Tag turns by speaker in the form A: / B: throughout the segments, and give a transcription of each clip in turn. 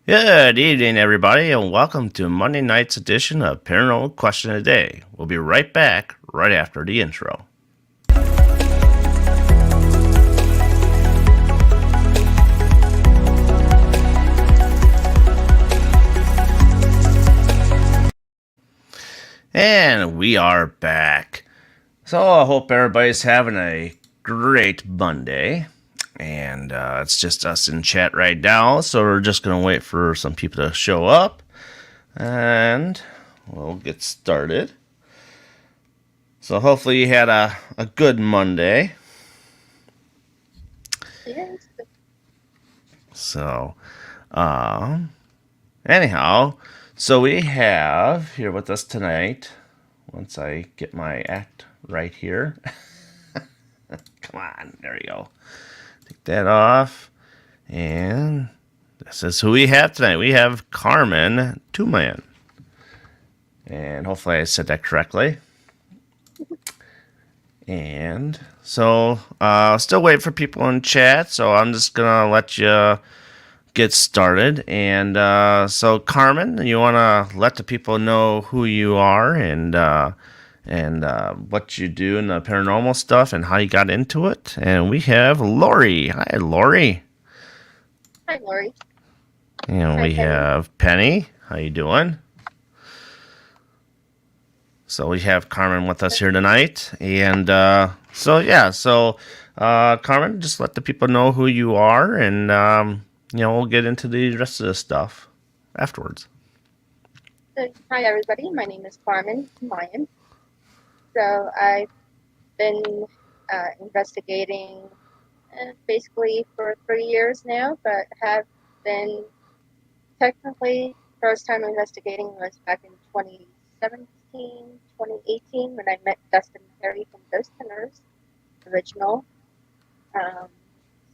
A: Good evening, everybody, and welcome to Monday night's edition of Paranormal Question of the Day. We'll be right back right after the intro. And we are back. So I hope everybody's having a great Monday. And it's just us in chat right now, so we're just going to wait for some people to show up. And we'll get started. So hopefully you had a good Monday.
B: Yes.
A: So, anyhow, so we have here with us tonight, once I get my act right here. Come on, there we go. Take that off. And this is who we have tonight. We have Carmen Tumaian. And hopefully I said that correctly. And so, still waiting for people in chat, so I'm just going to let you get started. And so, Carmen, you want to let the people know who you are and what you do in the paranormal stuff and how you got into it. And we have Lori. Hi, Lori.
B: Hi, Lori.
A: And
B: Hi,
A: we
B: Penny.
A: have Penny. How you doing? So we have Carmen with us here tonight. And Carmen, just let the people know who you are, and we'll get into the rest of the stuff afterwards.
B: So, hi, everybody. My name is Carmen Tumaian. So, I've been investigating basically for 3 years now, but have been technically first time investigating was back in 2017, 2018 when I met Dustin Perry from Ghost Hunters original.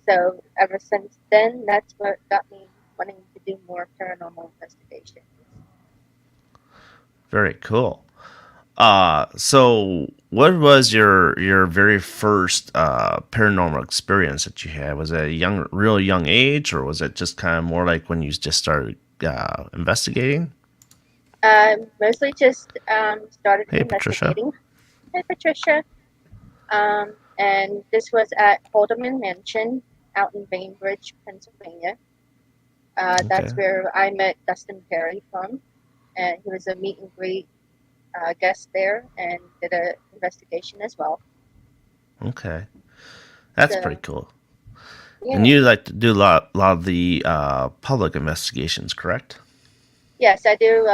B: So ever since then, that's what got me wanting to do more paranormal investigations.
A: Very cool. So what was your very first paranormal experience that you had? Was it a real young age, or was it just kind of more like when you just started investigating?
B: Mostly just started
A: Hey, Patricia.
B: investigating. Hi, Patricia. And this was at Haldeman Mansion out in Bainbridge, Pennsylvania. That's
A: Okay.
B: where I met Dustin Perry from, and he was a meet and greet guest there and did an investigation as well.
A: Okay. That's
B: So,
A: pretty cool.
B: yeah.
A: And you like to do a lot of the public investigations, correct?
B: Yes, I do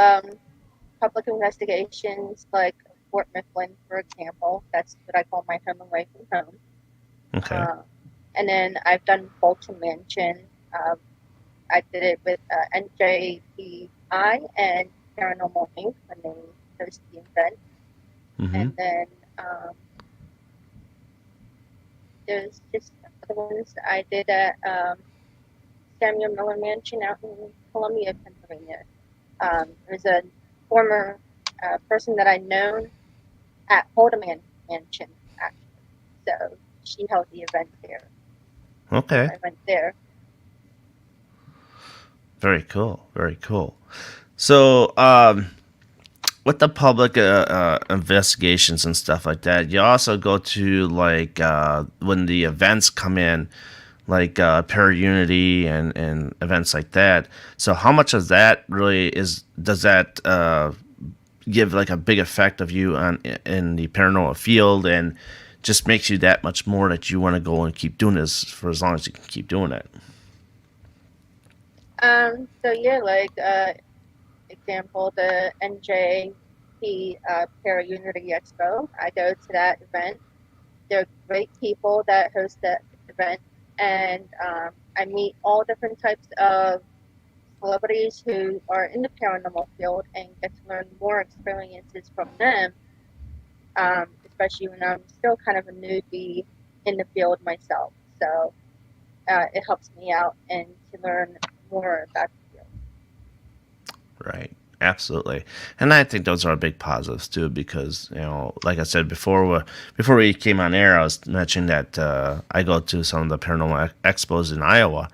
B: public investigations like Fort Mifflin, for example. That's what I call my home away from home.
A: Okay.
B: And then I've done Bolton Mansion. I did it with NJPI and Paranormal Inc. when they hosted the event.
A: Mm-hmm.
B: And then there's just other ones I did at Samuel Miller Mansion out in Columbia, Pennsylvania. There's a former person that I known at Haldeman Mansion, actually. So she held the event there.
A: Okay.
B: I went there.
A: Very cool. Very cool. So, with the public investigations and stuff like that, you also go to like when the events come in, like Unity and events like that. So, how much of that really does that give like a big effect of you in the paranormal field, and just makes you that much more that you want to go and keep doing this for as long as you can keep doing it?
B: So yeah, like example, the NJP Para Unity Expo. I go to that event. They're great people that host that event, and I meet all different types of celebrities who are in the paranormal field and get to learn more experiences from them. Especially when I'm still kind of a newbie in the field myself. So it helps me out and to learn more about the field.
A: Right. Absolutely. And I think those are big positives too, because, like I said before we came on air, I was mentioning that I go to some of the paranormal expos in Iowa,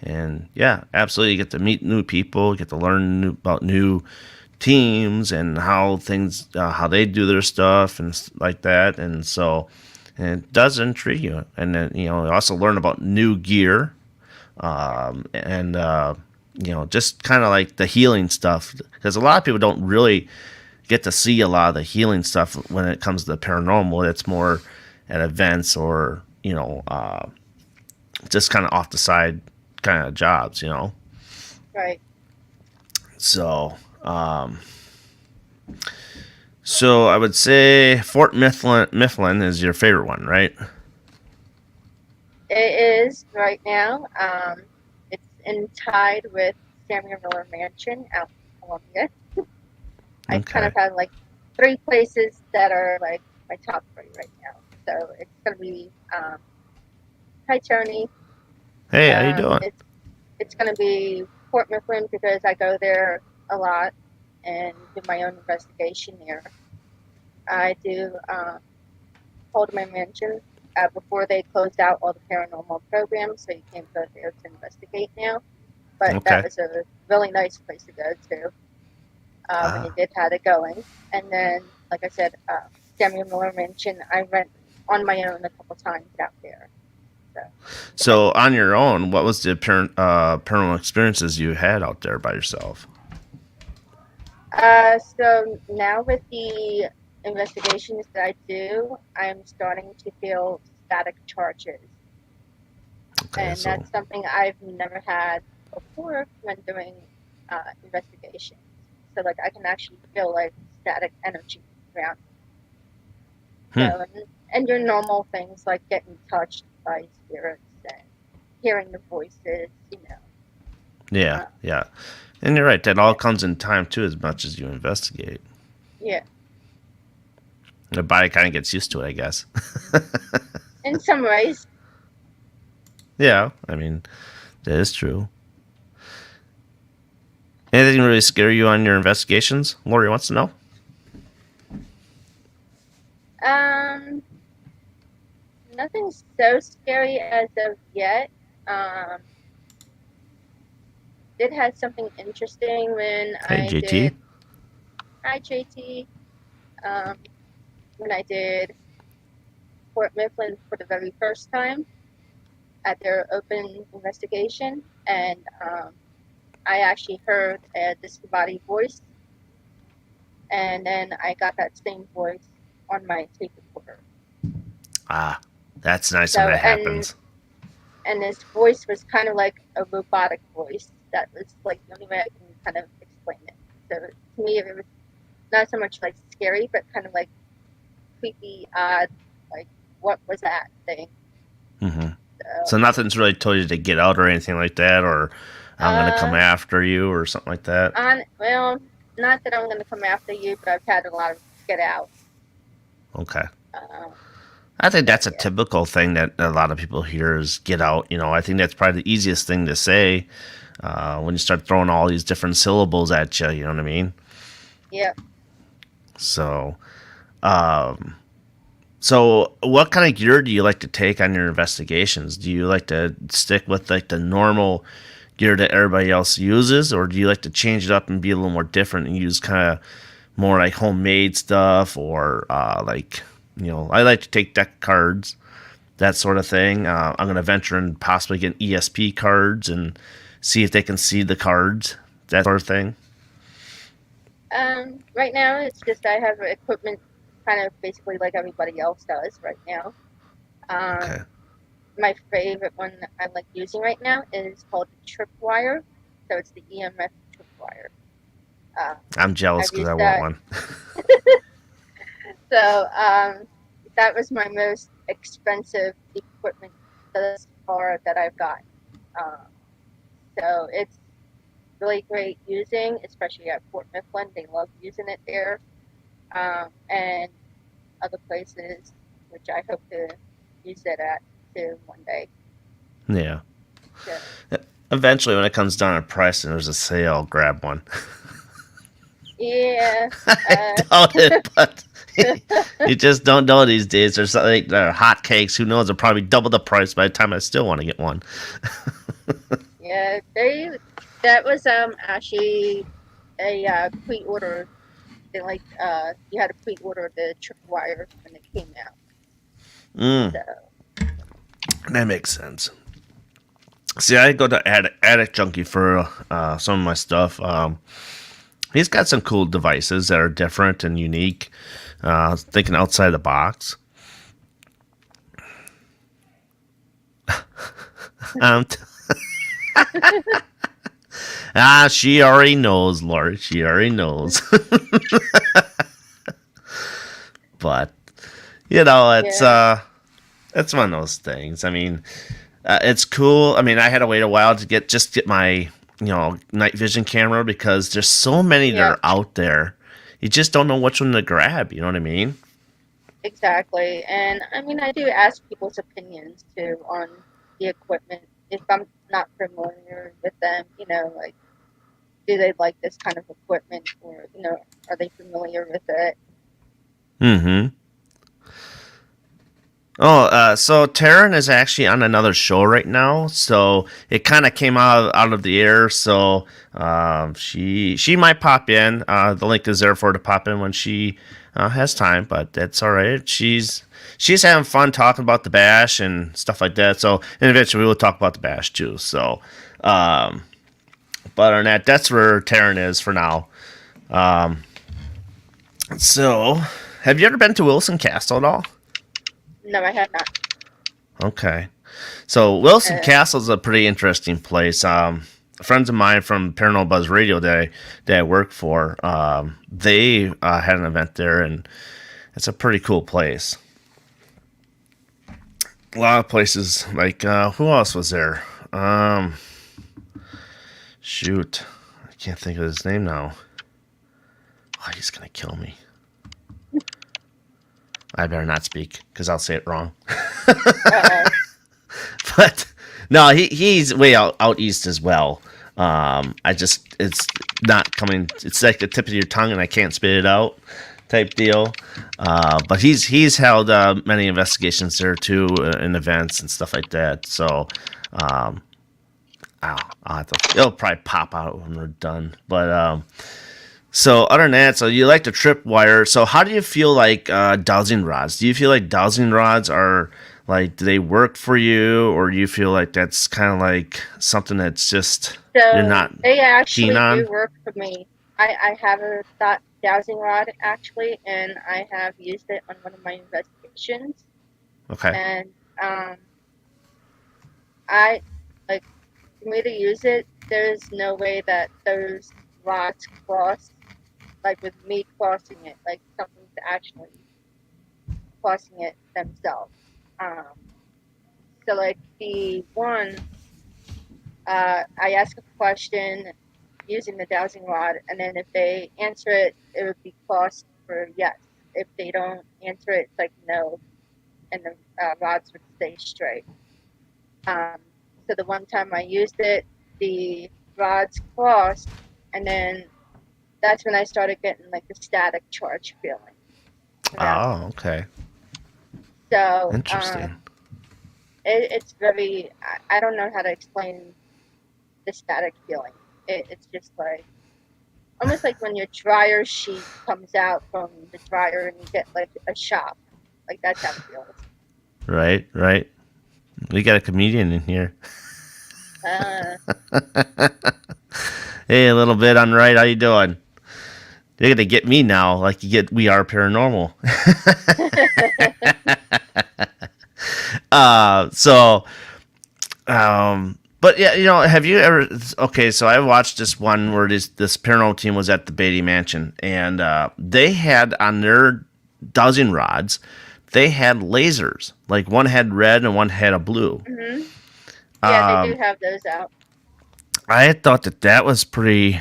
A: And yeah, absolutely, you get to meet new people, get to learn about new teams and how things, how they do their stuff and like that. And so, and it does intrigue you. And then you also learn about new gear, and just kind of like the healing stuff, because a lot of people don't really get to see a lot of the healing stuff when it comes to the paranormal. It's more at events or just kind of off the side kind of jobs.
B: Right.
A: So, so I would say Fort Mifflin is your favorite one, right?
B: It is right now. It's tied with Samuel Miller Mansion out in Columbia. I kind
A: Okay.
B: of have like three places that are like my top three right now. So it's gonna be hi Tony.
A: Hey, how you doing?
B: It's gonna be Fort Mifflin because I go there a lot and do my own investigation there. I do hold my mansion before they closed out all the paranormal programs, so you can't go there to investigate now. But that
A: Okay.
B: was a really nice place to go to when you
A: Ah.
B: did have it going. And then, like I said, Samuel Miller Mansion, I went on my own a couple times out there. So,
A: So on your own, what was the paranormal experiences you had out there by yourself?
B: so now with the investigations that I do, I'm starting to feel static charges.
A: Okay,
B: And
A: so
B: that's something I've never had before when doing investigations. So, like, I can actually feel like static energy around. So,
A: hmm,
B: and your normal things like getting touched by spirits and hearing the voices.
A: yeah,
B: Uh,
A: yeah, and you're right. That all
B: yeah,
A: comes in time too, as much as you investigate.
B: yeah.
A: The body kind of gets used to it, I guess.
B: In some ways,
A: Yeah, I mean that is true. Anything really scare you on your investigations? Lori wants to know.
B: um, nothing so scary as of yet. Um, did have something interesting when
A: Hey,
B: I
A: JT.
B: did IJT. Um, when I did Fort Mifflin for the very first time at their open investigation, and I actually heard a disembodied voice, and then I got that same voice on my tape recorder.
A: Ah, that's nice when
B: So,
A: that happens.
B: and this voice was kind of like a robotic voice. That was like the only way I can kind of explain it. So to me, it was not so much like scary, but kind of like creepy, odd, like what was that thing?
A: hmm
B: So,
A: So nothing's really told you to get out or anything like that, or I'm gonna come
B: uh,
A: after you or something like that.
B: well, not that I'm going to come after you, but I've had a lot of get out.
A: Okay.
B: Uh,
A: I think
B: so
A: that's a
B: yeah,
A: typical thing that a lot of people hear is get out. I think that's probably the easiest thing to say when you start throwing all these different syllables at you. You know what I mean?
B: yeah.
A: So, um, so what kind of gear do you like to take on your investigations? Do you like to stick with like the normal gear that everybody else uses, or do you like to change it up and be a little more different and use kind of more like homemade stuff, or like I like to take deck cards, that sort of thing. I'm going to venture and possibly get ESP cards and see if they can see the cards, that sort of thing.
B: Right now it's just I have equipment kind of basically like everybody else does right now. Um,
A: Okay.
B: my favorite one that I like using right now is called the tripwire. So it's the EMF tripwire. Uh,
A: I'm jealous
B: I've
A: because I
B: used
A: want
B: that.
A: one.
B: So that was my most expensive equipment thus far that I've gotten. Um, so it's really great using, especially at Fort Mifflin. They love using it there, and other places, which I hope to use it at too one day.
A: Yeah.
B: So,
A: Eventually, when it comes down to price and there's a sale, I'll grab one.
B: yeah,
A: I
B: uh,
A: doubt it, but you just don't know these days. There's like there are hotcakes. Who knows? They'll probably double the price by the time I still want to get one.
B: Yeah, they that was actually a pre-order. They like you had to pre-order the tripwire when it came out.
A: Mm,
B: So
A: that makes sense. See, I go to Addict Junkie for some of my stuff. He's got some cool devices that are different and unique. Thinking outside the box. Um, she already knows, Lori. She already knows. But you know,
B: yeah,
A: it's one of those things. I mean, it's cool. I mean, I had to wait a while to get my night vision camera because there's so many that
B: yeah,
A: are out there. You just don't know which one to grab. You know what I mean?
B: exactly. And I mean, I do ask people's opinions too on the equipment if I'm not familiar with them. Like do they like this kind of equipment, or are they familiar with it?
A: Mm-hmm. Oh, so Taryn is actually on another show right now, so it kind of came out of the air. So she might pop in. The link is there for her to pop in when she has time, but that's all right. She's having fun talking about the bash and stuff like that. So and eventually we will talk about the bash too. So, but on that's where Taryn is for now. Um, so have you ever been to Wilson Castle at all?
B: No, I have not.
A: Okay. So Wilson
B: Uh,
A: Castle is a pretty interesting place. Friends of mine from Paranormal Buzz Radio that I work for, they had an event there, and it's a pretty cool place. A lot of places like who else was there? Shoot, I can't think of his name now. Oh, he's gonna kill me. I better not speak because I'll say it wrong.
B: uh,
A: But no, he's way out east as well. I just it's not coming. It's like the tip of your tongue, and I can't spit it out, type deal. But he's held many investigations there too, in events and stuff like that. So, um, I'll have to. It'll probably pop out when we're done. But so other than that, so you like the tripwire. So how do you feel like dowsing rods? Do you feel like dowsing rods are like do they work for you, or do you feel like that's kind of like something that's just you're
B: so
A: not
B: they
A: keen
B: actually do
A: on?
B: work for me. I have a thought dowsing rod actually, and I have used it on one of my investigations.
A: Okay.
B: And um, I like for me to use it. There's no way that those rods cross, like with me crossing it, like something's actually crossing it themselves. Um, so like the one, I ask a question using the dowsing rod, and then if they answer it, it would be crossed for yes. If they don't answer it, it's like no, and the rods would stay straight. Um, so the one time I used it, the rods crossed, and then that's when I started getting like the static charge feeling from them.
A: Oh, okay.
B: So
A: Interesting.
B: it's very, I don't know how to explain the static feeling. It's just like almost like when your dryer sheet comes out from the dryer and you get like a shock. Like that's how it feels.
A: Right, right. We got a comedian in here.
B: Uh,
A: Hey, a little bit on right. How you doing? You're gonna get me now, like you get We Are Paranormal. So but yeah, have you ever? Okay, so I watched this one where this paranormal team was at the Beatty Mansion, and they had on their dowsing rods, they had lasers. Like one had red and one had a blue.
B: hmm Yeah, they do
A: Um,
B: have those out.
A: I thought that was pretty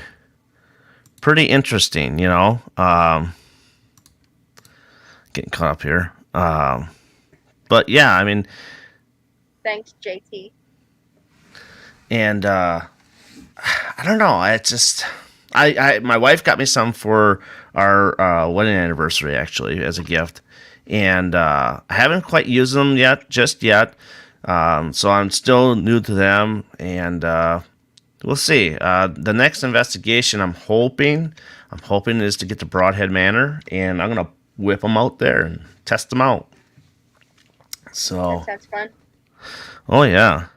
A: interesting. Getting caught up here. But yeah, I mean,
B: Thanks, JT.
A: and I don't know. I just, my wife got me some for our wedding anniversary actually as a gift, and I haven't quite used them yet, just yet. So I'm still new to them, and we'll see. The next investigation, I'm hoping is to get to Broadhead Manor, and I'm gonna whip them out there and test them out.
B: That
A: So,
B: sounds fun.
A: oh yeah,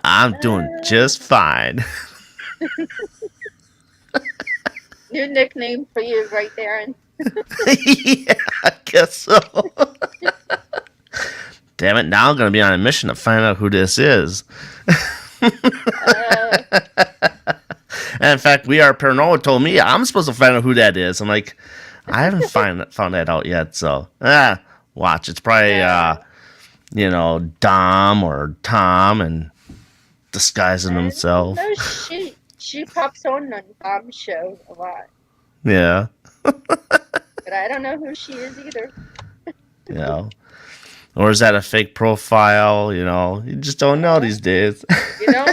A: I'm doing just fine.
B: New nickname for you right there. And
A: Yeah, I guess so. Damn it! Now I'm gonna be on a mission to find out who this is.
B: uh,
A: And in fact, We Are Paranormal told me I'm supposed to find out who that is. I'm like, I haven't found that out yet. So, watch. It's probably,
B: uh,
A: Dom or Tom and disguising himself.
B: no, she pops on Dom's show a lot,
A: Yeah.
B: but I don't know who she is either.
A: You know. Or is that a fake profile? You just don't know these days.
B: You know?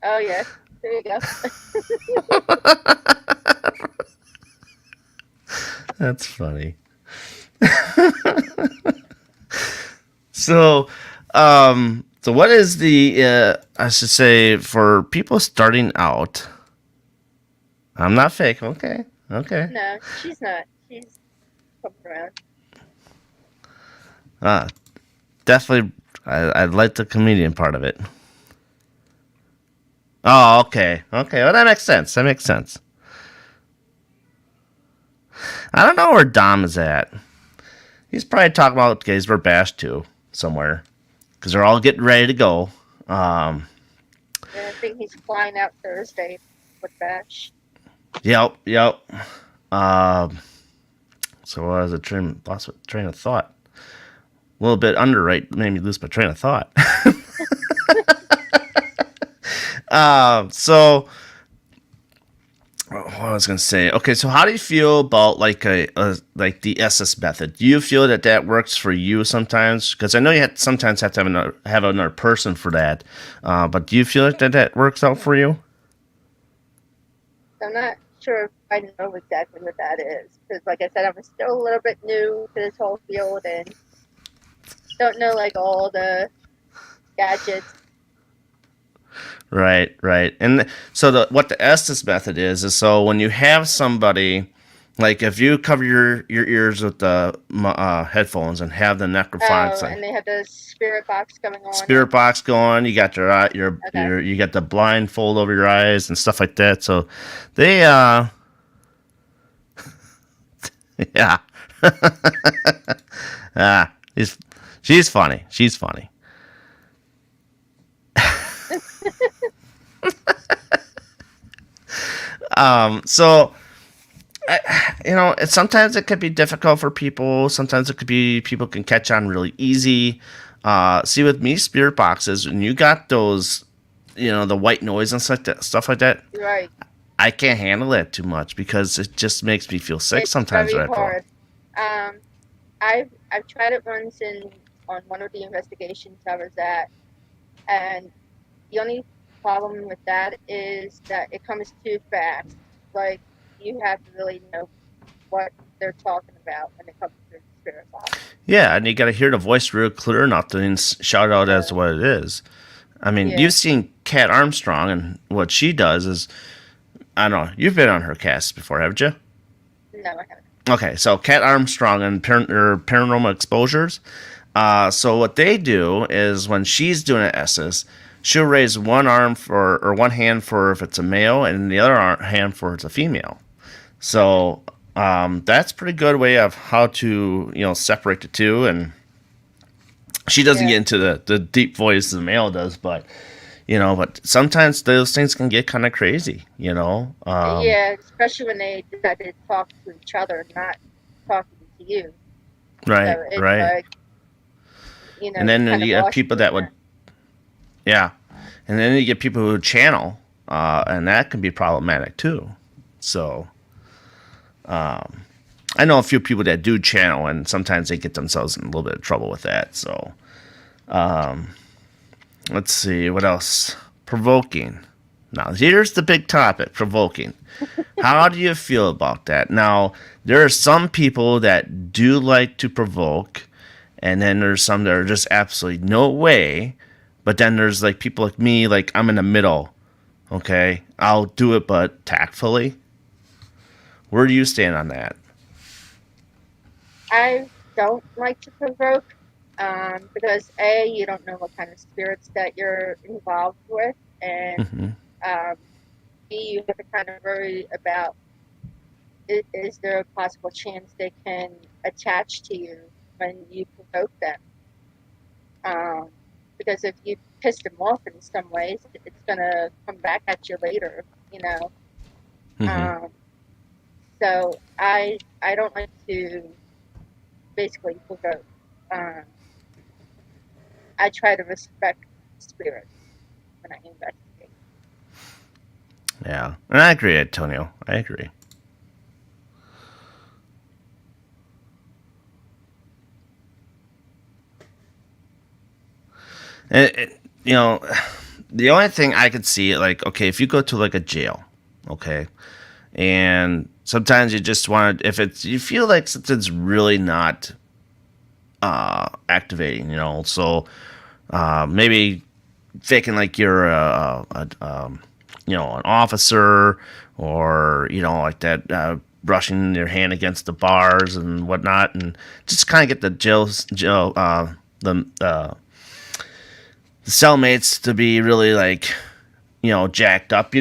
B: Oh yeah, there you go.
A: That's funny. So, so what is I should say, for people starting out? I'm not fake. Okay.
B: No, she's not. She's coming around.
A: Uh, Definitely, I like the comedian part of it. Oh, okay. Well, that makes sense. I don't know where Dom is at. He's probably talking about Gettysburg Bash too, somewhere, because they're all getting ready to go.
B: And I think he's flying out Thursday with Bash.
A: Yep. So what was the lost my train of thought? A little bit underwrite made me lose my train of thought. So what I was gonna say. Okay, so how do you feel about like like the SS method? Do you feel that works for you sometimes? Because I know you sometimes have to have another person for that. But do you feel like that works out for you?
B: I'm not sure if I know exactly what that is because, like I said, I'm still a little bit new to this whole field and don't know like all the gadgets.
A: Right. And so what the Estes method is so when you have somebody, like if you cover your ears with the headphones and have the necrophonics,
B: And they have the spirit box going on.
A: spirit box going, you got your
B: Okay.
A: you got the blindfold over your eyes and stuff like that. So they yeah. She's funny. So sometimes it could be difficult for people. Sometimes it could be people can catch on really easy. See, with me, spirit boxes, when you got those, the white noise and stuff like that,
B: Right.
A: I can't handle that too much because it just makes me feel sick
B: It's
A: sometimes.
B: very
A: Right,
B: hard. I've tried it once on one of the investigations I was at, and the only problem with that is that it comes too fast. Like you have to really know what they're talking about when it comes to the spirit box.
A: Yeah, and you got to hear the voice real clear enough to then shout out as
B: Uh,
A: what it is. I mean,
B: yeah.
A: you've seen Kat Armstrong, and what she does is, I don't know, you've been on her cast before, haven't you?
B: No, I haven't.
A: Okay, so Kat Armstrong and Paranormal Exposures. So what they do is when she's doing an SS, she'll raise one arm or one hand for if it's a male, and the other hand for if it's a female. So that's a pretty good way of how to separate the two. And she doesn't get into the deep voice the male does, but but sometimes those things can get kind of crazy.
B: Yeah, especially when they decide to talk to each other, not talking to you.
A: Right,
B: So it's
A: right.
B: like,
A: And then
B: kind of
A: you have
B: lost
A: people
B: in
A: that would, yeah, and then you get people who channel, and that can be problematic too. So, I know a few people that do channel, and sometimes they get themselves in a little bit of trouble with that. So, let's see what else. Provoking. Now, here's the big topic, provoking. How do you feel about that? Now, there are some people that do like to provoke, and then there's some that are just absolutely no way. But then there's like people like me, like I'm in the middle. Okay, I'll do it, but tactfully. Where do you stand on that?
B: I don't like to provoke because A, you don't know what kind of spirits that you're involved with, and
A: Hmm.
B: um, B, you have to kind of worry about is there a possible chance they can attach to you when you provoke them? Um, because if you piss them off in some ways, it's gonna come back at you later, you know.
A: Hmm.
B: Um, so I don't like to basically provoke. Um, I try to respect spirits when I investigate.
A: Yeah, and I agree, Antonio. I agree. You know, the only thing I could see, like, okay, if you go to like a jail, okay, and sometimes you just want to, if it's, you feel like something's really not activating, maybe faking like you're an officer, or like that, brushing your hand against the bars and whatnot, and just kind of get the jail the cellmates to be really like, jacked up,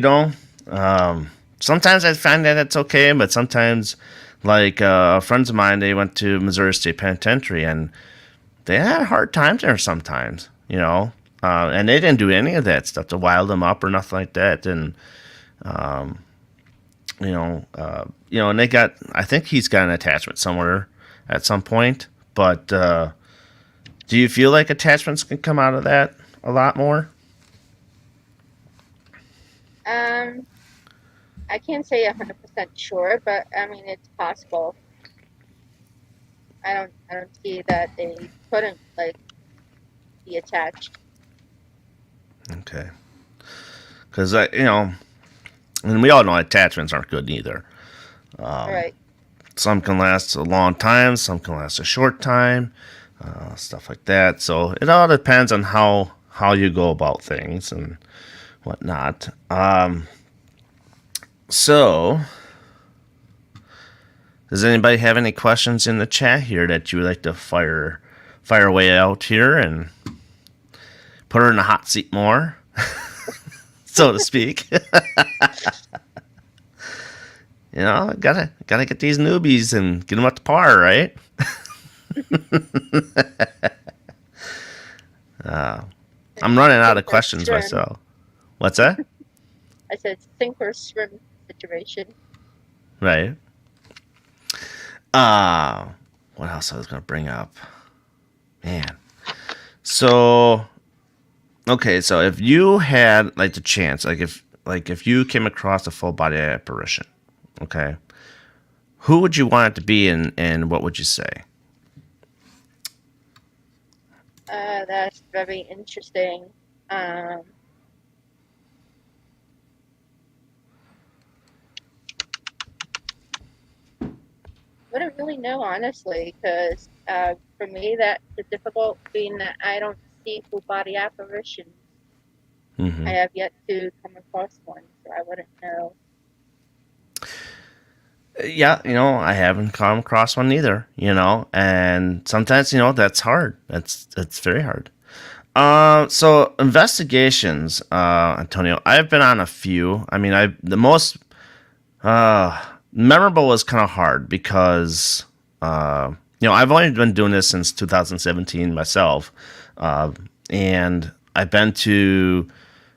A: sometimes I find that it's okay, but sometimes, like, friends of mine, they went to Missouri State Penitentiary, and they had hard times there sometimes, and they didn't do any of that stuff to wild them up or nothing like that. And and they got, I think he's got an attachment somewhere at some point. But do you feel like attachments can come out of that a lot more?
B: Um, I can't say 100% sure, but I mean it's possible. I don't see that they couldn't like be attached.
A: Okay, because and we all know attachments aren't good either.
B: All right.
A: Some can last a long time, some can last a short time, stuff like that. So it all depends on how you go about things and whatnot. So, does anybody have any questions in the chat here that you would like to fire away out here and put her in the hot seat more, so to speak? Gotta get these newbies and get them up to par, right? I'm running out
B: Sink
A: of
B: or
A: questions
B: swim.
A: myself. What's that?
B: I said sink or swim situation.
A: Right. Uh what else I was gonna bring up? Man. So okay, so if you had like the chance, like if you came across a full body apparition, okay, who would you want it to be, and what would you say?
B: That's very interesting. Um, wouldn't really know honestly, because for me that's the difficult being that I don't see full body apparitions. I
A: Hmm.
B: have yet to come across one, so I wouldn't know.
A: Yeah, I haven't come across one either, and sometimes, that's hard. That's very hard. So investigations, Antonio, I've been on a few. I mean, the most memorable was kind of hard because, I've only been doing this since 2017 myself, uh, and I've been to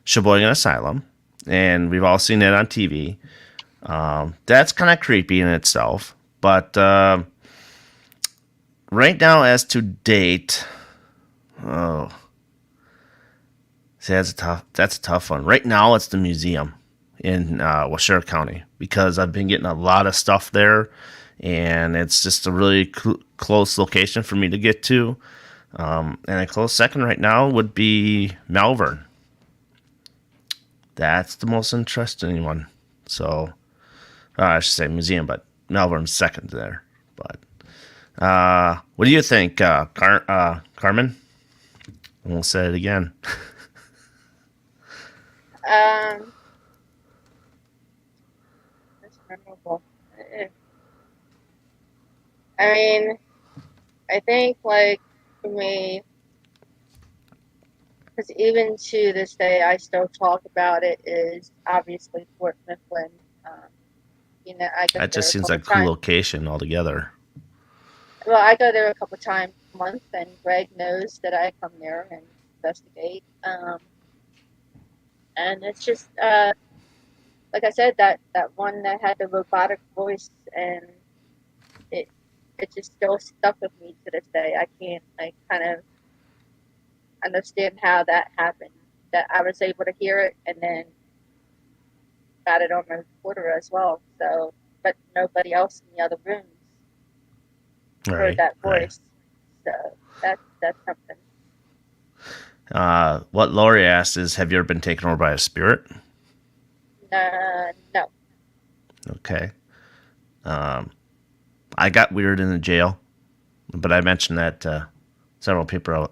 A: Sheboygan Asylum, and we've all seen it on TV. That's kind of creepy in itself, but right now, as to date, oh, see, that's a tough one. Right now, it's the museum in Washoe County because I've been getting a lot of stuff there, and it's just a really close location for me to get to. And a close second right now would be Malvern. That's the most interesting one. So, I should say museum, but Melbourne's second there. But what do you think, Carmen? I won't say it again.
B: Um, that's memorable. I mean, I think like for me, because even to this day, I still talk about it. Is obviously Fort Mifflin. Um, I go
A: That
B: there
A: just
B: a
A: seems
B: couple
A: like a cool
B: times.
A: location altogether.
B: Well, I go there a couple times a month, and Greg knows that I come there and investigate. And it's just like I said, that one that had the robotic voice, and it it just still stuck with me to this day. I can't like kind of understand how that happened. That I was able to hear it, and then got it on my recorder as well. So, but nobody else in the other rooms heard
A: Right,
B: that
A: right.
B: voice. So that's something.
A: What Lori asked is, have you ever been taken over by a spirit?
B: No.
A: Okay. Um, I got weird in the jail, but I mentioned that several people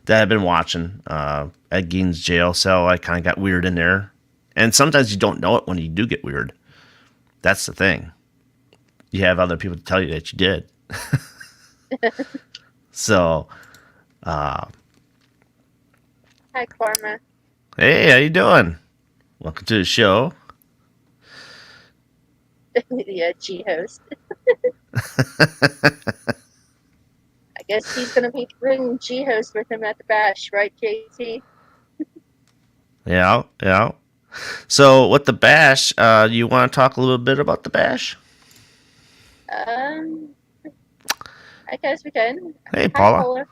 A: that have been watching at Gein's jail cell. I kind of got weird in there, and sometimes you don't know it when you do get weird. That's the thing. You have other people to tell you that you did. So, uh,
B: Hi, Karma.
A: hey, how you doing? Welcome to the show.
B: The G host. I guess he's gonna be bringing G host with him at the bash, right, JT?
A: Yeah, yeah. So, with the bash, you want to talk a little bit about the bash?
B: Um, I guess we can.
A: Hey,
B: Hi,
A: Paula.
B: Polar.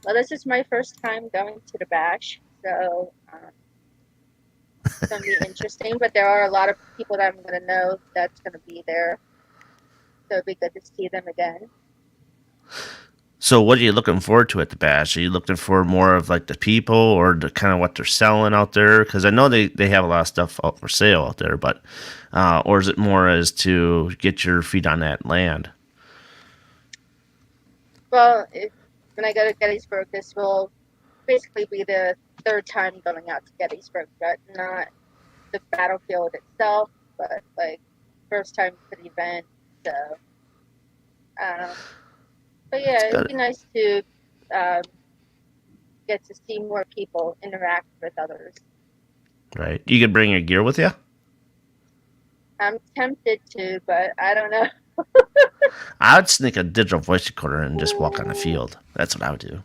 B: Well, this is my first time going to the bash, so it's gonna be interesting. But there are a lot of people that I'm gonna know that's gonna be there, so it'll be good to see them again.
A: So, what are you looking forward to at the bash? Are you looking for more of like the people or the kind of what they're selling out there? Because I know they have a lot of stuff out for sale out there, but or is it more as to get your feet on that land?
B: Well, when I go to Gettysburg, this will basically be the third time going out to Gettysburg, but not the battlefield itself, but like first time for the event. So, um, but
A: That's
B: yeah, it'd
A: good,
B: be nice to um, get to see more people interact with others.
A: right? You can bring your gear with you.
B: I'm tempted to, but I don't know.
A: I'd sneak a digital voice recorder and just walk on the field. That's what I would do.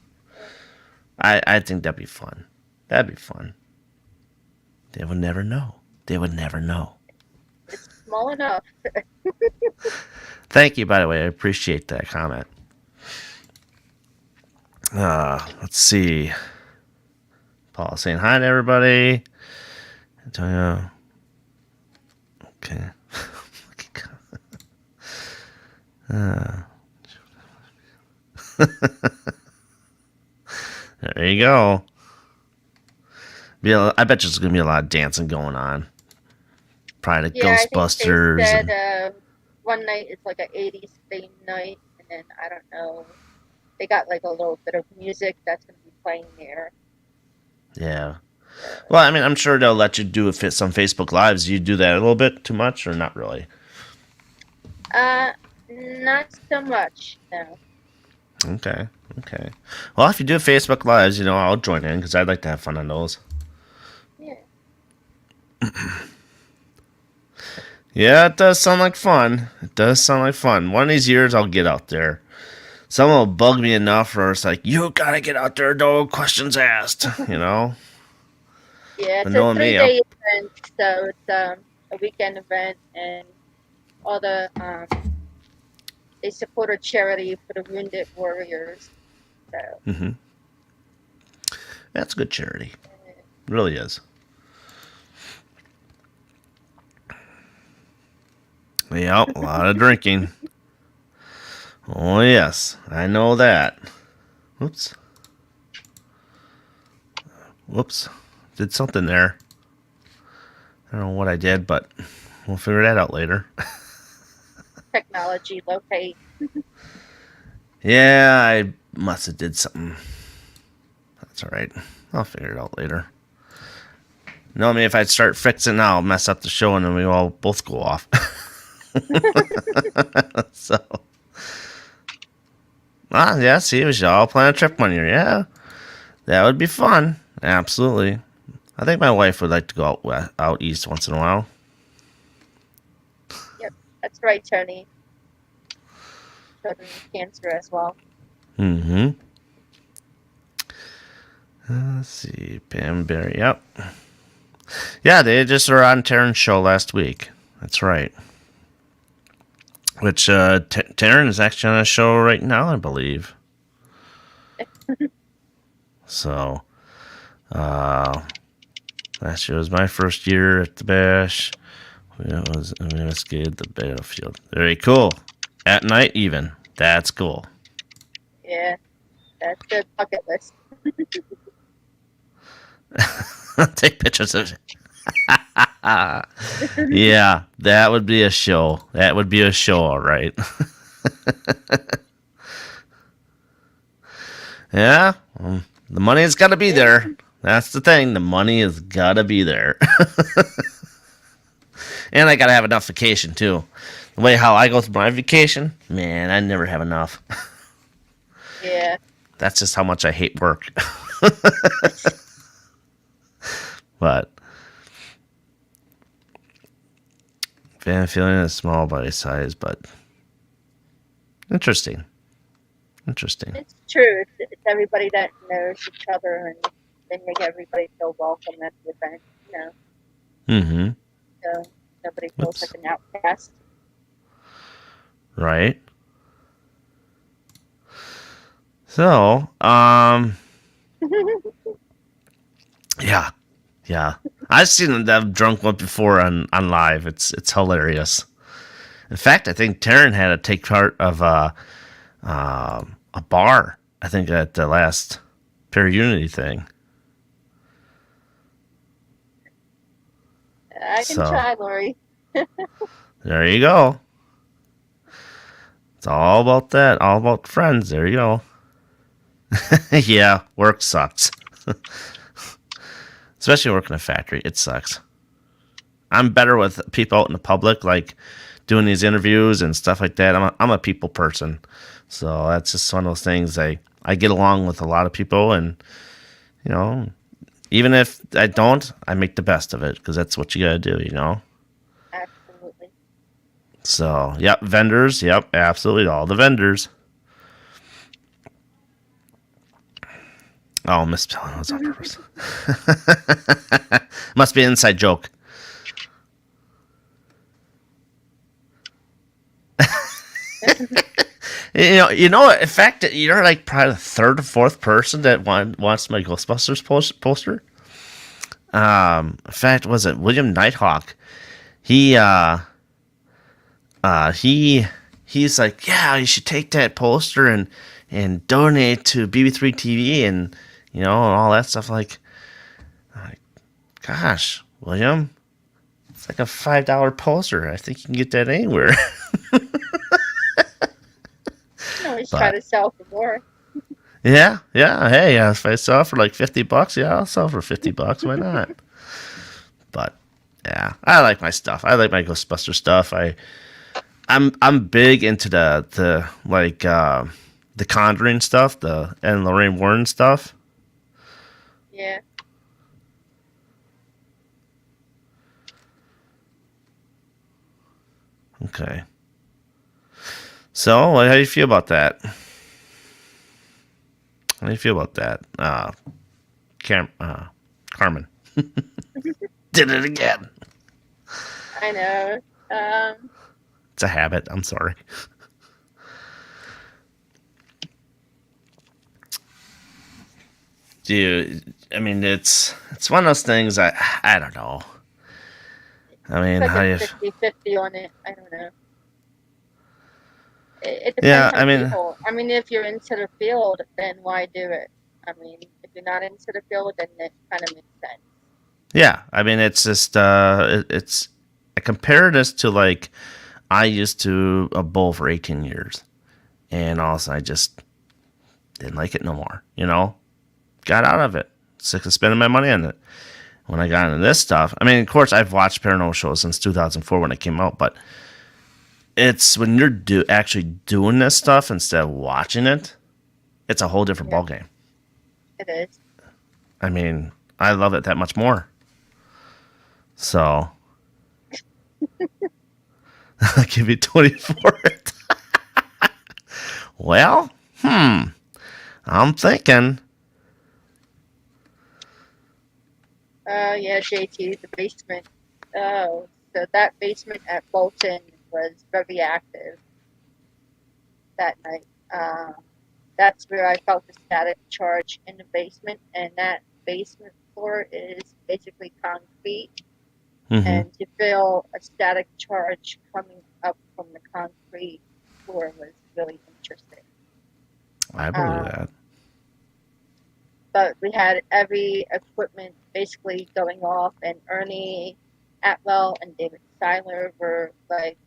A: I think that'd be fun. That'd be fun. They would never know. They would never know.
B: It's small enough.
A: Thank you, by the way. I appreciate that comment. Let's see. Paul saying hi to everybody. Antonio. Okay. There you go. I bet there's gonna be a lot of dancing going on. Probably the
B: Yeah, I think they
A: Ghostbusters
B: said
A: and
B: one night it's like an 80s theme night, and then I don't know. They got like a little bit of music that's going to be playing there.
A: yeah.
B: So,
A: Well, I mean, I'm sure they'll let you do some Facebook Lives. You do that a little bit too much, or not really?
B: not so much, no.
A: Okay. Okay. Well, if you do Facebook Lives, I'll join in because I'd like to have fun on those.
B: Yeah.
A: Yeah, it does sound like fun. It does sound like fun. One of these years, I'll get out there. Someone will bug me enough where it's like, you gotta get out there, no questions asked,
B: Yeah,
A: But
B: it's a
A: knowing me,
B: 3 day event, so it's a weekend event, and all they support a charity for the wounded warriors. So,
A: that's a good charity. It really is. Yeah, a lot of drinking. Oh, yes, I know that. Whoops. Whoops. Did something there. I don't know what I did, but we'll figure that out later.
B: Technology locate.
A: Yeah, I must have did something. That's all right. I'll figure it out later. No, I mean, if I start fixing now, I'll mess up the show and then we all both go off. So, yeah, see, we should all plan a trip one year. Yeah, that would be fun. Absolutely. I think my wife would like to go out east once in a while.
B: Yep, that's right, Tony. Children with cancer as well.
A: Mm-hmm. Let's see. Pam Berry. Yep. Yeah, they just were on Taryn's show last week. That's right. Which Taryn is actually on a show right now, I believe. So, last year was my first year at the bash. We investigated the battlefield. Very cool. At night, even. That's cool.
B: Yeah, that's the bucket list.
A: Take pictures of it. Yeah, that would be a show. That would be a show, all right. Yeah, the money has got to be there. That's the thing. The money has got to be there. And I got to have enough vacation, too. The way how I go through my vacation, man, I never have enough.
B: Yeah.
A: That's just how much I hate work. But fan feeling is small body size, but interesting. Interesting.
B: It's true. It's everybody that knows each other, and they make everybody feel welcome at the event. You know,
A: Mm-hmm.
B: so nobody feels like an outcast.
A: Right. So, yeah. I've seen them drunk one before on live. It's hilarious. In fact, I think Taryn had to take part of a bar. I think at the last Pair Unity thing.
B: I can try, Lori.
A: There you go. It's all about that. All about friends. There you go. Yeah, work sucks. Especially working in a factory. It sucks. I'm better with people out in the public, like doing these interviews and stuff like that. I'm a people person. So that's just one of those things. I get along with a lot of people, and, you know, even if I don't, I make the best of it because that's what you got to do, you know?
B: Absolutely.
A: So, yep, vendors. Yep, absolutely. All the vendors. Oh, misspelling was on purpose. Must be an inside joke. You know. In fact, you're like probably the third or fourth person that wants my Ghostbusters poster. In fact, was it William Nighthawk? He's like, yeah, you should take that poster and donate to BB3 TV and, you know, and all that stuff. Like, gosh, William, it's like a $5 poster. I think you can get that anywhere.
B: Always try to sell for more.
A: Yeah. Hey, if I sell for like $50, yeah, I'll sell for $50. Why not? But yeah, I like my stuff. I like my Ghostbuster stuff. I'm big into the Conjuring stuff, and Lorraine Warren stuff.
B: Yeah.
A: Okay. So, how do you feel about that? How do you feel about that? Carmen. Did it again.
B: I know.
A: It's a habit. I'm sorry. Dude, I mean, it's one of those things. I don't know. I mean,
B: it's
A: how
B: like
A: you?
B: 50-50 on it. I don't know. It depends
A: Yeah,
B: on people. I mean, if you're into the field, then why do it? I mean, if you're not into the field, then it kind of makes sense.
A: Yeah, I mean, it's just it's. I compare this to like I used to a bowl for 18 years, and also I just didn't like it no more. Got out of it. Sick of spending my money on it. When I got into this stuff, I mean, of course, I've watched paranormal shows since 2004 when it came out, but it's when you're actually doing this stuff instead of watching it, it's a whole different
B: Yeah,
A: ballgame.
B: it is.
A: I mean, I love it that much more. So I'll give you 20 for it. Well, I'm thinking.
B: Yeah, JT, the basement. Oh, so that basement at Bolton was very active that night. That's where I felt the static charge in the basement, and that basement floor is basically concrete.
A: Hmm.
B: And to feel a static charge coming up from the concrete floor was really interesting.
A: I believe
B: Um,
A: that.
B: but we had every equipment basically going off, and Ernie Atwell and David Seiler were like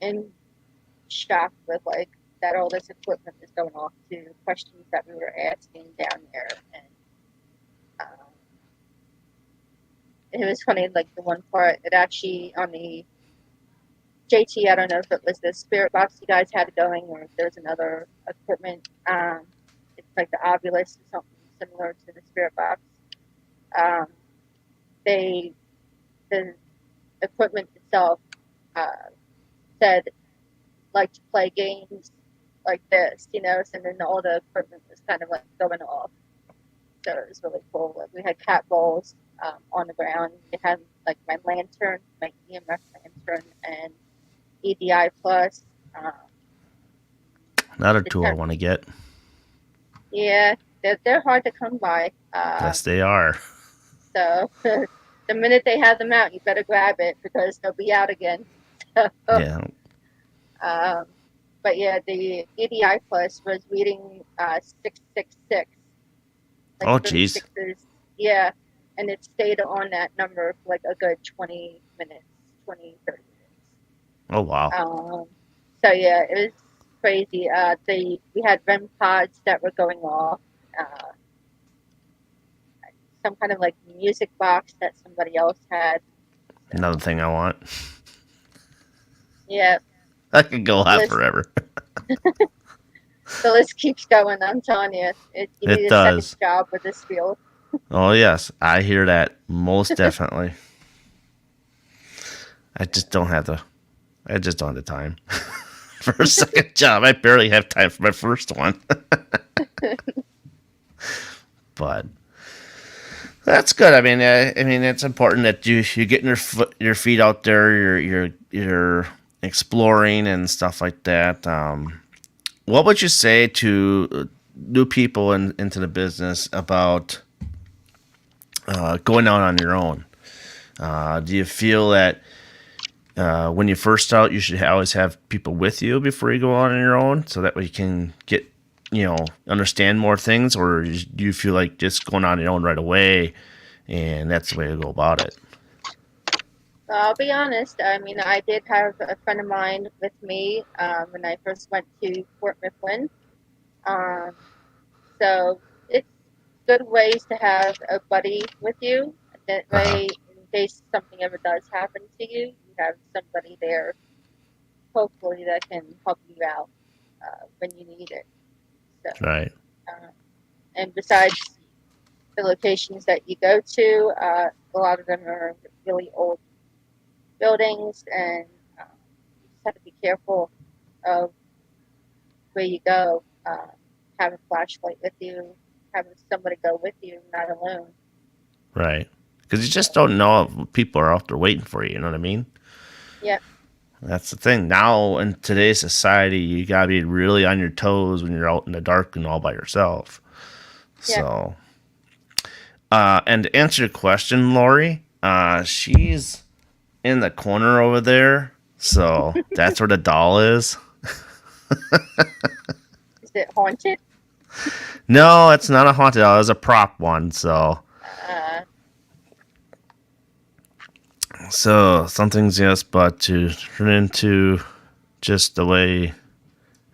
B: in shock with like that all this equipment is going off to questions that we were asking down there, and um, it was funny. Like the one part, it actually on the JT. I don't know if it was the spirit box you guys had going, or if there's another equipment. It's like the Ovilus or something similar to the spirit box. Um, they the equipment itself uh, said like to play games like this, so then all the equipment was kind of like going off. So it was really cool. Like we had cat balls on the ground. We had like my lantern, my EMF lantern, and EDI plus. Um,
A: Another
B: the
A: tool I
B: ter-
A: want to get.
B: yeah, they're hard to come by.
A: Yes, they are.
B: So the minute they have them out, you better grab it because they'll be out again. So,
A: Yeah.
B: um, but yeah, the EDI plus was reading 666, like
A: Oh,
B: three
A: jeez.
B: sixes. Yeah, and it stayed on that number for like a good 20 minutes, 20, 30 minutes.
A: Oh, wow.
B: So yeah, it was crazy. We had REM pods that were going off. Uh, some kind of like music box that somebody else had.
A: Another
B: So
A: thing I want.
B: yeah,
A: I could go
B: the
A: on
B: list
A: forever.
B: the list keeps going. I'm telling you, you
A: It
B: need a second
A: does.
B: job with this field.
A: Oh, yes. I hear that most definitely. I just don't have the. I just don't have the time for a second job. I barely have time for my first one. But that's good. I mean, it's important that you're getting your feet out there. You're exploring and stuff like that. What would you say to new people into the business about going out on your own? Do you feel that when you first start, you should always have people with you before you go out on your own, so that way you can get understand more things, or do you feel like just going on your own right away, and that's the way to go about it?
B: I'll be honest. I mean, I did have a friend of mine with me when I first went to Fort Mifflin. Um, so it's good ways to have a buddy with you. That
A: Uh huh.
B: way, in case something ever does happen to you, you have somebody there, hopefully, that can help you out when you need it. So,
A: Right.
B: uh, and besides the locations that you go to, a lot of them are really old buildings, and you just have to be careful of where you go. Have a flashlight with you, having somebody go with you, not alone.
A: Right. Because you just
B: So,
A: don't know if people are out there waiting for you. You know what I mean?
B: yeah,
A: That's the thing. Now in today's society, you gotta be really on your toes when you're out in the dark and all by yourself.
B: yeah.
A: So, and to answer your question, Lori, she's in the corner over there. So that's where the doll is.
B: Is it haunted?
A: No, it's not a haunted doll. It's a prop one. So
B: Uh,
A: So some things yes, but to turn into just the way.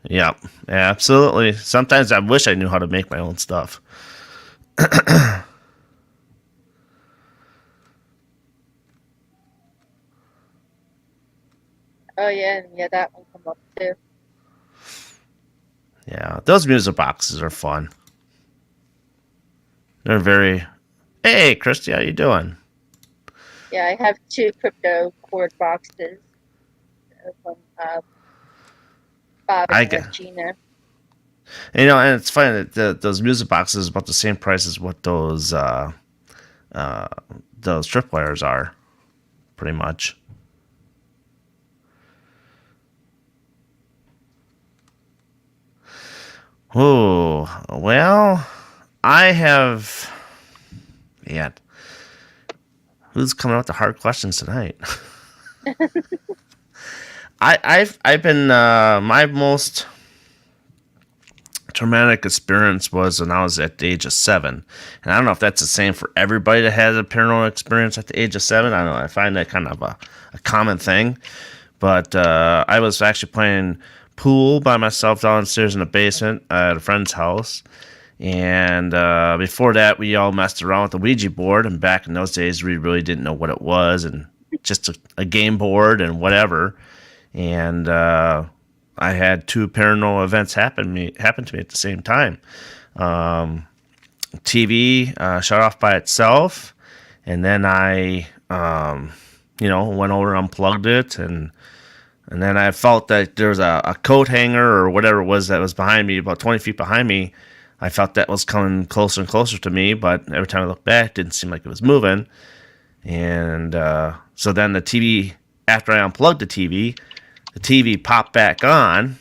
A: Yeah, absolutely. Sometimes I wish I knew how to make my own stuff.
B: Oh yeah, and yeah, that one come up too.
A: Yeah, those music boxes are fun. They're very. Hey, Christy, how you doing?
B: Yeah, I have two crypto cord boxes from Bob and
A: I get.
B: Regina.
A: And it's funny that those music boxes are about the same price as what uh, those tripwires are, pretty much. Oh well, I have. Yeah, who's coming up with the hard questions tonight? I've been my most traumatic experience was when I was at the age of 7, and I don't know if that's the same for everybody that has a paranormal experience at the age of 7. I don't know. I find that kind of a common thing, but I was actually playing pool by myself downstairs in the basement at a friend's house. And before that, we all messed around with the Ouija board. And back in those days, we really didn't know what it was, and just a game board and whatever. And I had two paranormal events happen to me at the same time. Um, TV shut off by itself, and then I, went over and unplugged it, and then I felt that there was a coat hanger or whatever it was that was behind me, about 20 feet behind me. I felt that was coming closer and closer to me, but every time I looked back, it didn't seem like it was moving. And so then the TV, after I unplugged the TV popped back on.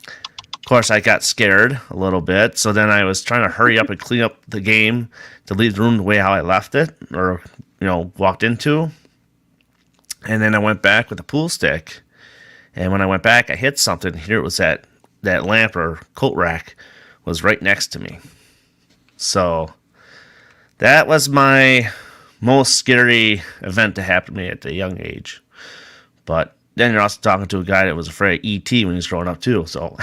A: Of course, I got scared a little bit, so then I was trying to hurry up and clean up the game to leave the room the way how I left it, or walked into. And then I went back with the pool stick, and when I went back, I hit something. Here it was that lamp or coat rack was right next to me. So that was my most scary event to happen to me at a young age. But then you're also talking to a guy that was afraid of ET when he was growing up too. So,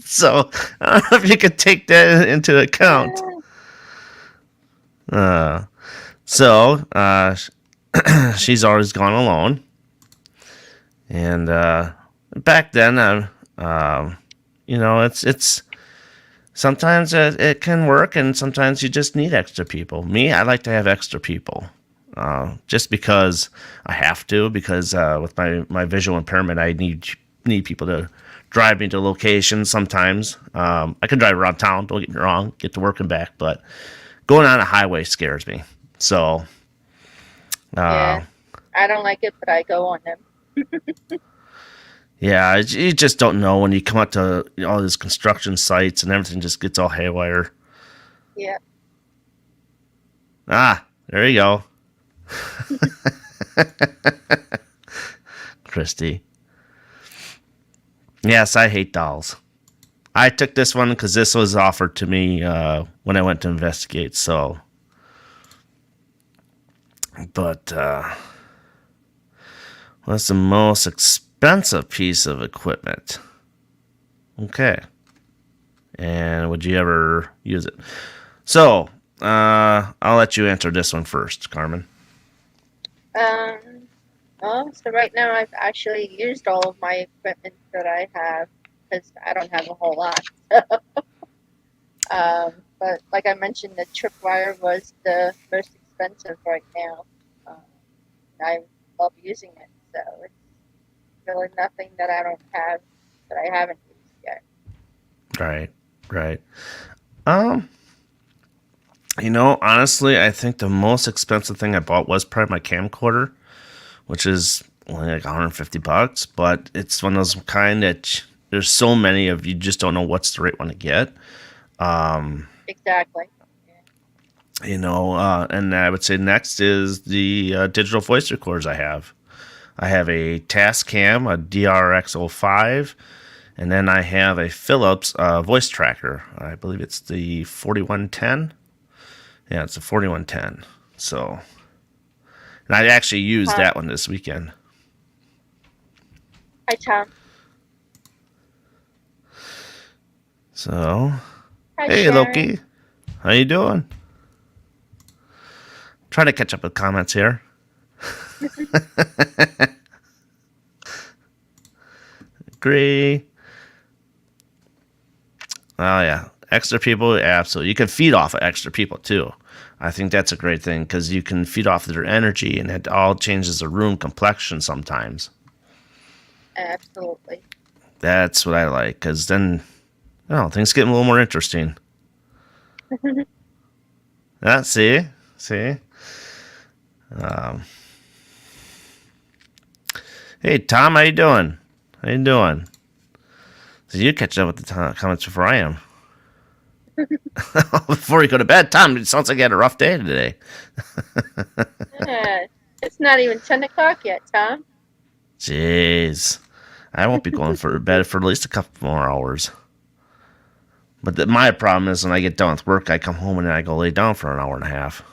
A: so I don't know if you could take that into account. Uh, so she's always gone alone, and back then, it's sometimes it can work, and sometimes you just need extra people. Me, I like to have extra people. Just because I have to, because with my visual impairment, I need people to drive me to locations sometimes. I can drive around town, don't get me wrong, get to work and back, but going on a highway scares me. So,
B: Yeah, I don't like it, but I go on them.
A: yeah, you just don't know when you come up to all these construction sites and everything just gets all haywire.
B: Yeah.
A: Ah, there you go. Christy. Yes, I hate dolls. I took this one because this was offered to me when I went to investigate. So, but what's the most expensive piece of equipment? Okay, and would you ever use it? So, I'll let you answer this one first, Carmen.
B: Um. Well, so right now I've actually used all of my equipment that I have because I don't have a whole lot. But like I mentioned, the tripwire was the most expensive right now. Um, I love using it, so it's really nothing that I don't have that I haven't used yet.
A: Right, right. Um, honestly, I think the most expensive thing I bought was probably my camcorder, which is only like $150, but it's one of those kind that there's so many of you just don't know what's the right one to get. Um,
B: Exactly.
A: and I would say next is the digital voice recorders I have. I have a Tascam, a DRX05, and then I have a Philips voice tracker. I believe it's the 4110. Yeah, it's a 4110. So, And I actually used
B: Tom.
A: that one this weekend.
B: Hi, Tom.
A: So,
B: Hi,
A: hey
B: Sharon.
A: Loki, how you doing? Trying to catch up with comments here. Agree. Oh yeah, extra people, absolutely. You can feed off of extra people too. I think that's a great thing because you can feed off their energy, and it all changes the room complexion sometimes.
B: Absolutely.
A: That's what I like because then, oh, things get a little more interesting. See. Um, hey Tom, how you doing? How you doing? Did you catch up with the comments before I am? Before you go to bed, Tom, it sounds like you had a rough day today.
B: Yeah. It's not even 10 o'clock yet, Tom.
A: Jeez. I won't be going for bed for at least a couple more hours. But my problem is when I get done with work, I come home and then I go lay down for an hour and a half.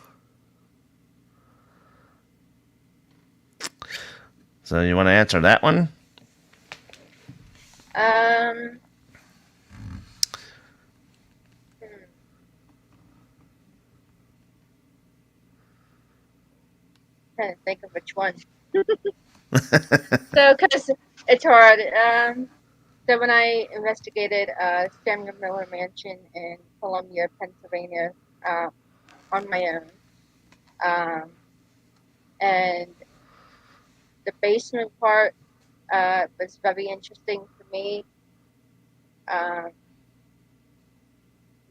A: So you want to answer that one?
B: Um, hmm, trying to think of which one. So, because it's hard. So when I investigated Samuel Miller Mansion in Columbia, Pennsylvania, um, on my own, um, and the basement part was very interesting for me. Um,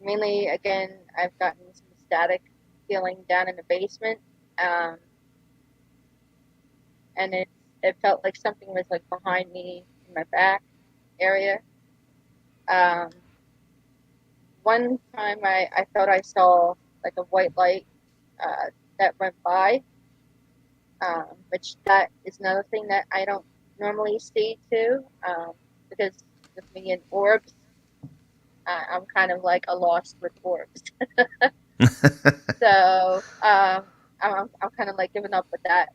B: Mainly, again, I've gotten some static feeling down in the basement, um, and it felt like something was like behind me in my back area. Um, One time I thought I saw like a white light that went by, which that is another thing that I don't normally see too, because with me and orbs, I'm kind of like a lost with orbs. So I'm kind of like giving up with that.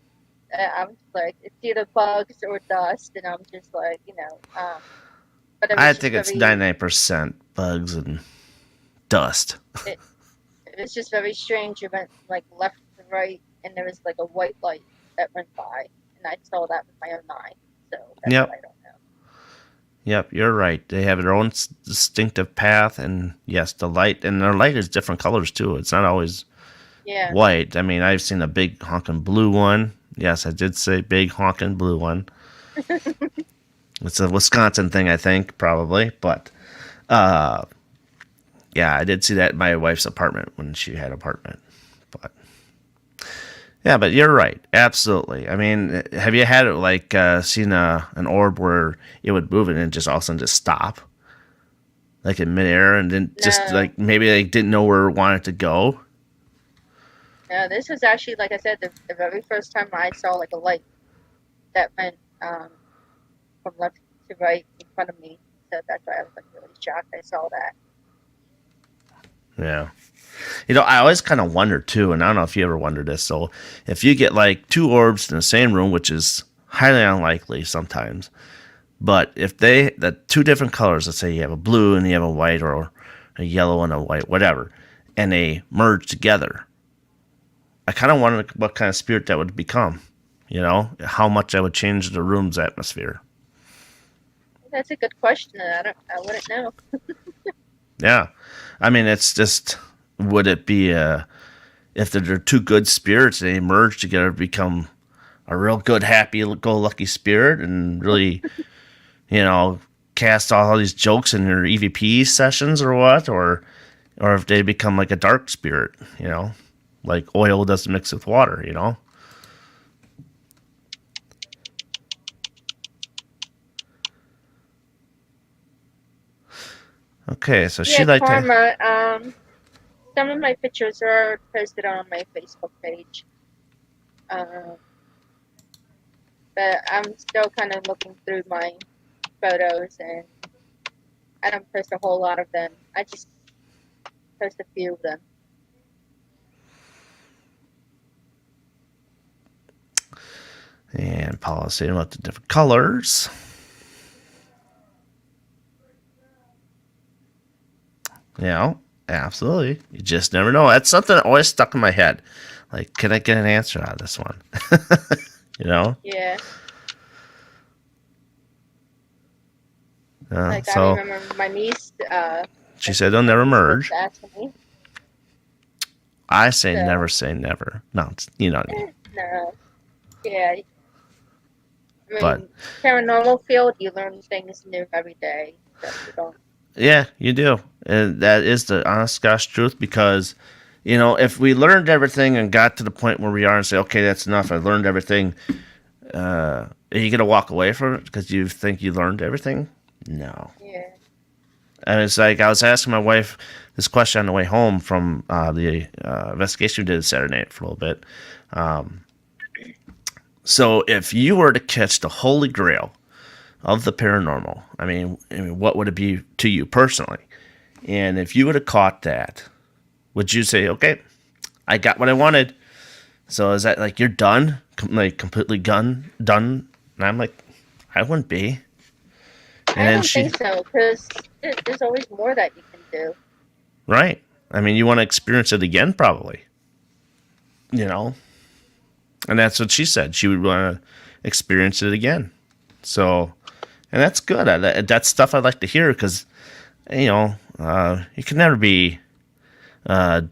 B: I'm just like it's either bugs or dust, and I'm just like but it
A: I
B: was just
A: think it's
B: very
A: 99% bugs and dust.
B: it, it was just very strange. It went like left to right, and there was like a white light that went by, and I saw that with my own eye. So that's what
A: Yep.
B: I don't know.
A: Yep, you're right. They have their own distinctive path, and yes, the light, and their light is different colors too. It's not always
B: Yeah,
A: white. I mean, I've seen a big honking blue one. Yes, I did say big honking blue one. It's a Wisconsin thing, I think, probably. But uh, yeah, I did see that in my wife's apartment when she had an apartment. But yeah, but you're right, absolutely. I mean, have you had it like seen an orb where it would move and then just all of a sudden just stop, like in midair, and then just
B: no,
A: like maybe they didn't know where it wanted to go?
B: no. This was actually like I said, the very first time I saw like a light that went from left to right in front of me. So that's why I was like really shocked. I saw that.
A: Yeah. You know, I always kind of wonder too, and I don't know if you ever wondered this. So, if you get like two orbs in the same room, which is highly unlikely sometimes, but if the two different colors, let's say you have a blue and you have a white, or a yellow and a white, whatever, and they merge together, I kind of wonder what kind of spirit that would become. You know, how much that would change the room's atmosphere.
B: That's a good question. I wouldn't know.
A: Yeah, I mean, it's just would it be if they're two good spirits, they merge together to become a real good, happy-go-lucky spirit, and really, you know, cast all these jokes in their EVP sessions, or what, or if they become like a dark spirit, you know, like oil doesn't mix with water, you know. Okay, so she
B: Yeah,
A: like to.
B: karma. Some of my pictures are posted on my Facebook page. Um, but I'm still kind of looking through my photos, and I don't post a whole lot of them. I just post a few of them.
A: And Paula's saying about the different colors. Yeah, absolutely. You just never know. That's something that always stuck in my head. Like, can I get an answer out of this one? You know?
B: Yeah.
A: I
B: I remember my niece.
A: She said they'll never merge.
B: Asking me.
A: I say never say never. No, you know what I mean.
B: No. Yeah. I mean,
A: But
B: paranormal field, you learn things new every day. So you don't.
A: yeah, you do. And that is the honest gosh truth, because, you know, if we learned everything and got to the point where we are and say, okay, that's enough, I learned everything, are you going to walk away from it because you think you learned everything? No.
B: Yeah.
A: And it's like, I was asking my wife this question on the way home from the investigation we did Saturday night for a little bit. So if you were to catch the holy grail of the paranormal, I mean, what would it be to you personally? And if you would have caught that, would you say, okay, I got what I wanted? So is that like you're done, like completely done? And I'm like, I wouldn't be. And
B: I don't think so, because there's always more that you can do.
A: Right. I mean, you want to experience it again, probably. You know? And that's what she said. She would want to experience it again. So, and that's good. That's stuff I'd like to hear, because, you know, you can never be done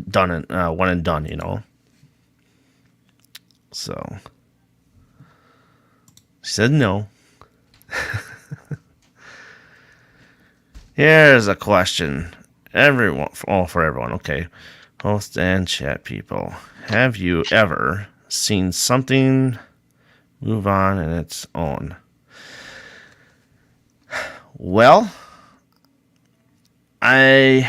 A: and one and done, you know? So, she said no. Here's a question. For everyone. Okay. Host and chat people. Have you ever seen something move on in its own? Well, Carmen,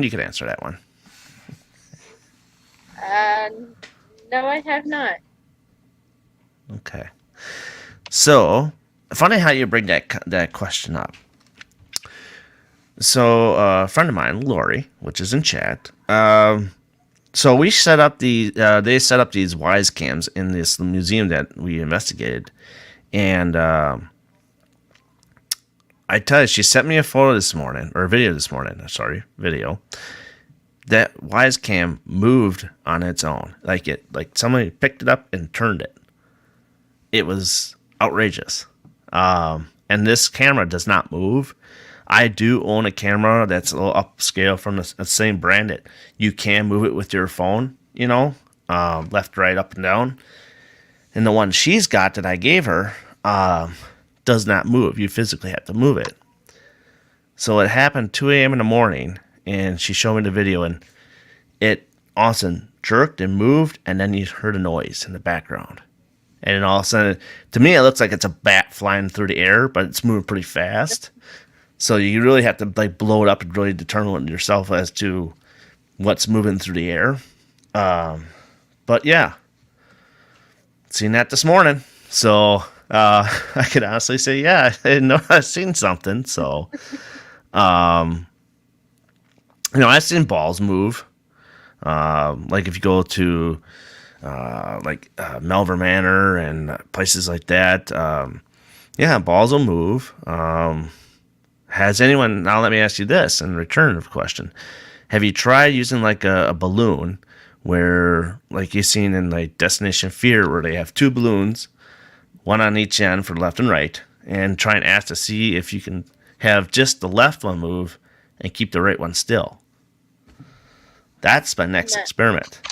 A: you can answer that one.
B: No, I have not.
A: Okay. So, funny how you bring that question up. So, a friend of mine, Lori, which is in chat, so we set up they set up these wise cams in this museum that we investigated, and I tell you, she sent me a photo this morning, or a video this morning. Sorry, video. That wise cam moved on its own, like somebody picked it up and turned it. It was outrageous. And this camera does not move. I do own a camera that's a little upscale from the same brand that you can move it with your phone, you know, left, right, up, and down. And the one she's got that I gave her does not move. You physically have to move it. So it happened 2 a.m. in the morning, and she showed me the video, and it awesome jerked and moved, and then you heard a noise in the background. And then all of a sudden, to me, it looks like it's a bat flying through the air, but it's moving pretty fast. So you really have to like blow it up and really determine yourself as to what's moving through the air. But yeah, seen that this morning. So I could honestly say, yeah, I didn't know I've seen something. So, you know, I've seen balls move. Like if you go to Melver Manor and places like that, yeah, balls will move. Has anyone, now let me ask you this in return of the question. Have you tried using like a balloon where, like you've seen in like Destination Fear, where they have two balloons, one on each end for left and right, and try and ask to see if you can have just the left one move and keep the right one still? That's my next experiment.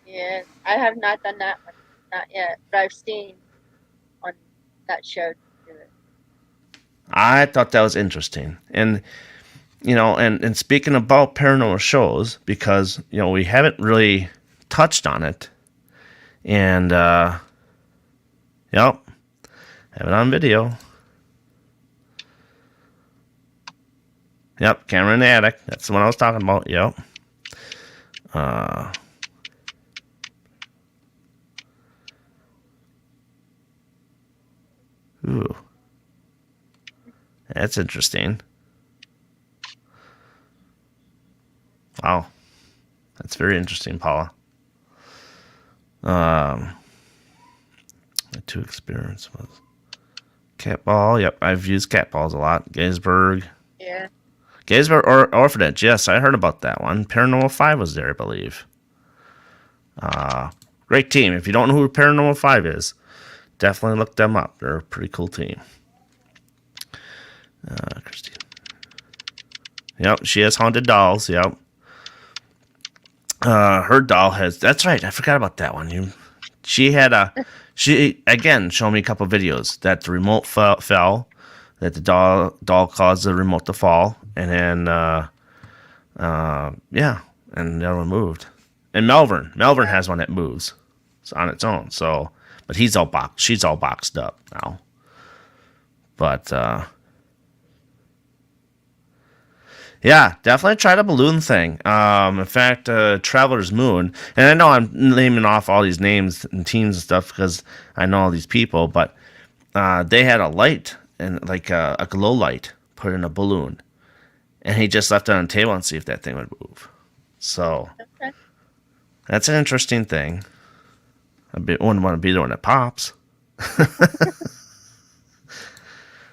B: Yeah, I have not done that one, not yet, but I've seen on that show do it.
A: I thought that was interesting. And, you know, and speaking about paranormal shows, because, you know, we haven't really touched on it. And, yep, have it on video. Yep, camera in the attic. That's the one I was talking about. Yep. Ooh. That's interesting. Wow. That's very interesting, Paula. Um, my two experience was cat ball. Yep, I've used cat balls a lot. Gettysburg.
B: Yeah.
A: Gettysburg Orphanage. Yes, I heard about that one. Paranormal 5 was there, I believe. Great team. If you don't know who Paranormal 5 is, definitely look them up. They're a pretty cool team. Christine. Yep, she has haunted dolls. Yep. Her doll has. That's right. I forgot about that one. She had a. She again showed me a couple videos that the remote fell, that the doll caused the remote to fall, and then yeah, and the other one moved. And Melbourne has one that moves. It's on its own. So, but she's all boxed up now. But yeah, definitely try the balloon thing. In fact, Traveler's Moon, and I know I'm naming off all these names and teams and stuff because I know all these people, but they had a light and like a glow light put in a balloon, and he just left it on the table and see if that thing would move. So
B: Okay.
A: that's an interesting thing. Wouldn't want to be the one that pops.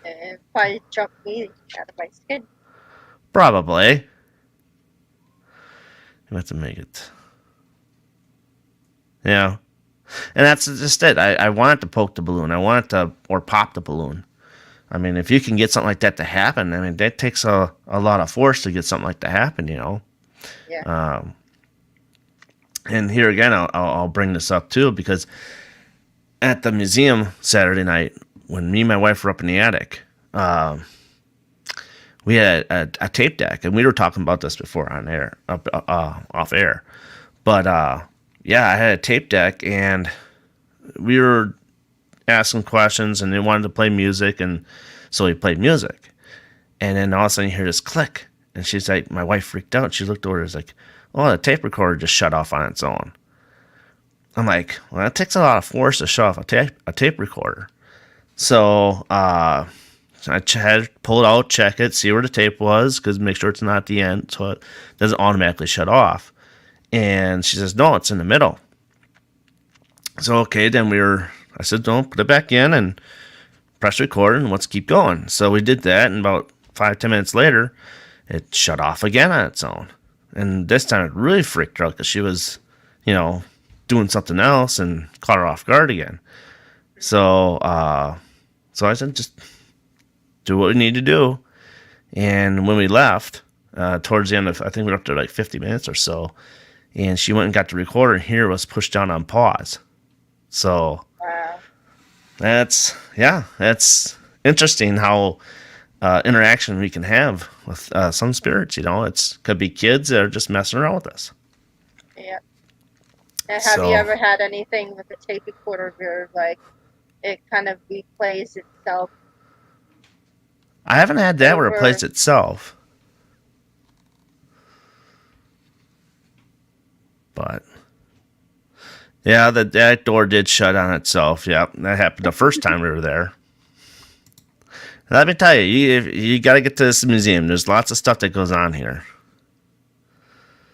B: And probably jumped me out of my skin.
A: Probably. You have to make it. Yeah. And that's just it. I wanted to poke the balloon. I wanted to, or pop the balloon. I mean, if you can get something like that to happen, I mean, that takes a lot of force to get something like that to happen, you know?
B: Yeah.
A: And here again, I'll bring this up too, because at the museum Saturday night, when me and my wife were up in the attic, we had a tape deck, and we were talking about this before on air, off air. But yeah, I had a tape deck, and we were asking questions, and they wanted to play music, and so we played music. And then all of a sudden, you hear this click, and she's like, my wife freaked out. She looked over, and was like, "Oh, the tape recorder just shut off on its own." I'm like, well, that takes a lot of force to shut off a tape recorder. So I had to pull it out, check it, see where the tape was, because make sure it's not at the end, so it doesn't automatically shut off. And she says, no, it's in the middle. So okay, then I said, don't put it back in and press record and let's keep going. So we did that, and about 5-10 minutes later, it shut off again on its own. And this time it really freaked her out because she was, doing something else and caught her off guard again. So so I said, just do what we need to do. And when we left, towards the end of, I think we were up to like 50 minutes or so, and she went and got the recorder, and here was pushed down on pause. So
B: Wow.
A: that's interesting how interaction we can have with some spirits. It's could be kids that are just messing around with us.
B: Yeah. And have you ever had anything with a tape recorder where like it kind of replays itself?
A: I haven't had that where it plays itself. But yeah, that door did shut on itself. Yeah, that happened the first time we were there. Let me tell you, you got to get to this museum. There's lots of stuff that goes on here.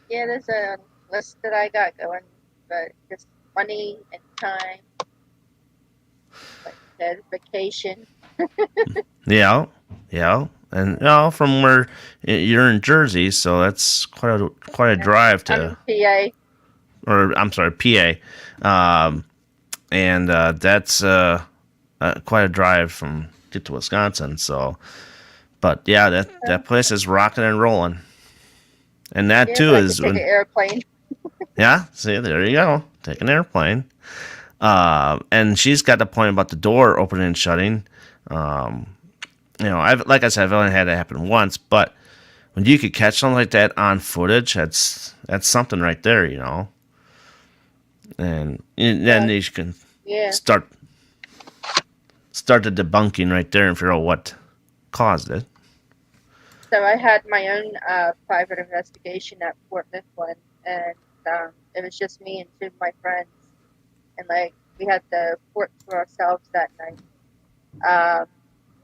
B: Yeah, there's a list that I got going, but just money and time, like vacation.
A: Yeah, and from where you're in Jersey, so that's quite a drive to.
B: I'm in PA.
A: Or I'm sorry, PA, and that's quite a drive from get to Wisconsin. So, but yeah, that place is rocking and rolling, and that too is
B: take an airplane.
A: Yeah, see, there you go, take an airplane. And she's got the point about the door opening and shutting. Like I said, I've only had it happen once, but when you could catch something like that on footage, that's something right there, And then you can start the debunking right there and figure out what caused it.
B: So I had my own private investigation at Fort Mifflin, and it was just me and two of my friends, and like we had the fort to ourselves that night.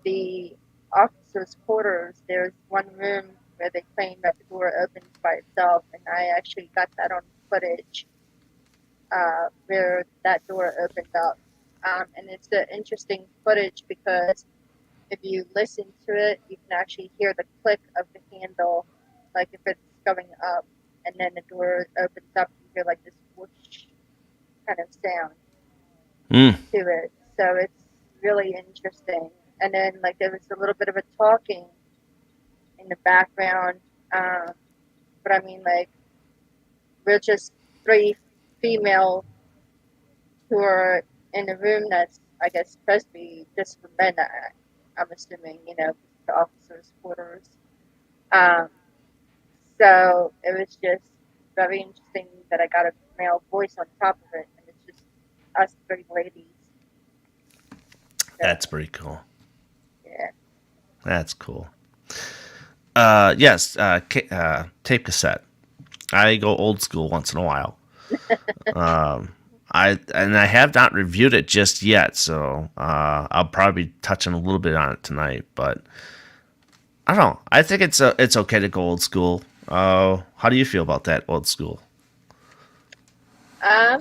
B: The officers' quarters, there's one room where they claim that the door opens by itself, and I actually got that on footage. where that door opened up. And it's an interesting footage because if you listen to it, you can actually hear the click of the handle, like if it's going up, and then the door opens up, you hear like this whoosh kind of sound
A: Mm.
B: to it. So it's really interesting. And then like there was a little bit of a talking in the background, um, but I mean like we're just three female who are in a room that's I guess supposed to be just for men. I'm assuming, the officers' quarters. Um, so it was just very interesting that I got a male voice on top of it, and it's just us three ladies. So
A: That's pretty cool.
B: yeah,
A: That's cool. Yes, tape cassette. I go old school once in a while. I have not reviewed it just yet, so I'll probably be touching a little bit on it tonight. But I don't know. I think it's okay to go old school. How do you feel about that old school?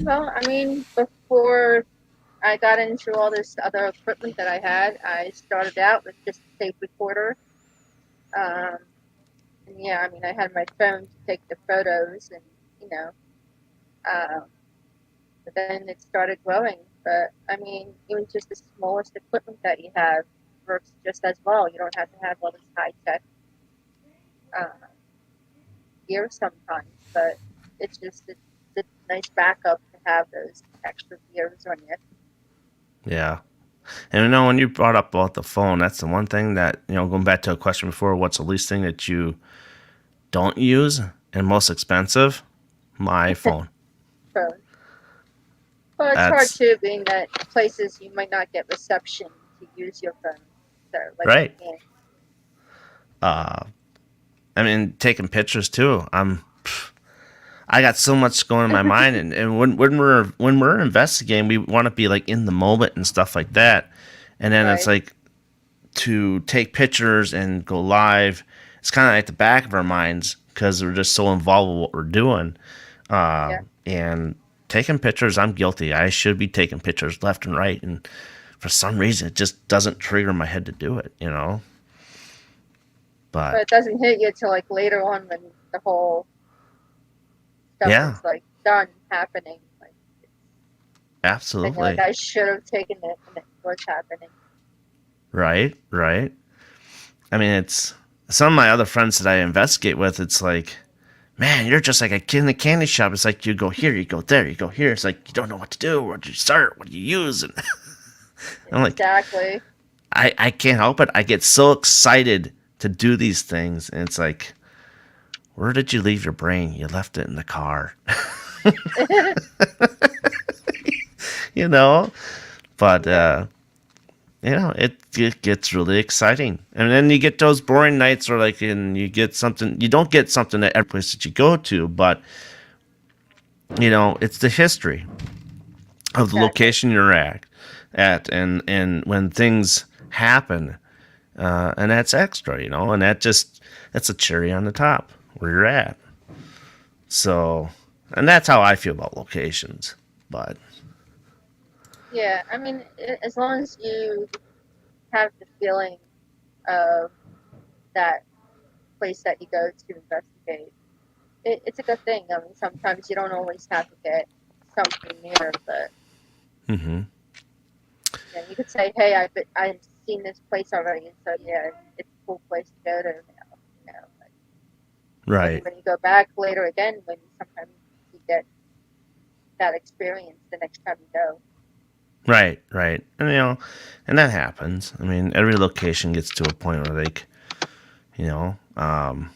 B: well, I mean, before I got into all this other equipment that I had, I started out with just a tape recorder. Um, and yeah, I mean, I had my phone to take the photos, and you know, um, but then it started growing. But I mean, even just the smallest equipment that you have works just as well. You don't have to have all this high tech uh, gear sometimes, but it's a nice backup to have those extra gears on you.
A: Yeah. And when you brought up about the phone, that's the one thing that, going back to a question before, what's the least thing that you don't use and most expensive? My phone.
B: So, well, it's hard
A: That's
B: too, being that places you might not get reception to use your phone. So, like, you
A: right.
B: can't.
A: Uh, I mean, taking pictures too. I got so much going in my mind, and when we're investigating, we want to be like in the moment and stuff like that. And then it's
B: Right.
A: like to take pictures and go live. It's kind of at the back of our minds because we're just so involved with what we're doing.
B: Yeah.
A: And taking pictures, I'm guilty. I should be taking pictures left and right, and for some reason, it just doesn't trigger my head to do it.
B: But
A: But
B: it doesn't hit you till like later on when the whole stuff
A: yeah,
B: is like done happening. Like, then you're like,
A: absolutely.
B: I should have taken it when it was happening.
A: Right, right. I mean, it's some of my other friends that I investigate with. It's like, man, you're just like a kid in the candy shop. It's like you go here, you go there, you go here. It's like you don't know what to do. Where do you start? What do you use? And I'm like,
B: Exactly.
A: I can't help it. I get so excited to do these things, and it's like, where did you leave your brain? You left it in the car, you know. But
B: Yeah.
A: it gets really exciting, and then you get those boring nights where like, and you get something. You don't get something at every place that you go to, but it's the history of the
B: Exactly.
A: location you're at, and when things happen, and that's extra, and that's a cherry on the top where you're at. So, and that's how I feel about locations. But
B: Yeah. I mean, as long as you have the feeling of that place that you go to investigate, it's a good thing. I mean, sometimes you don't always have to get something near, but
A: hmm
B: you could say, "Hey, I've seen this place already, and so yeah, it's a cool place to go to now." Like, maybe
A: right,
B: when you go back later again, when sometimes you get that experience the next time you go.
A: right, and and that happens. I mean, every location gets to a point where like, you know, um,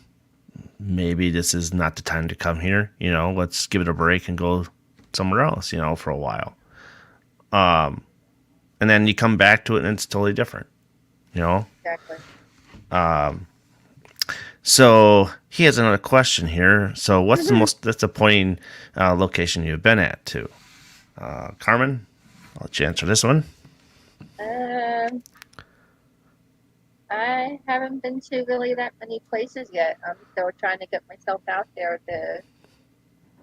A: maybe this is not the time to come here. Let's give it a break and go somewhere else. For a while. And then you come back to it and it's totally different. You know.
B: Exactly.
A: So he has another question here. So what's the
B: Hmm.
A: most disappointing location you've been at too? Carmen, I'll let you answer this one.
B: Um, I haven't been to really that many places yet. I'm still trying to get myself out there to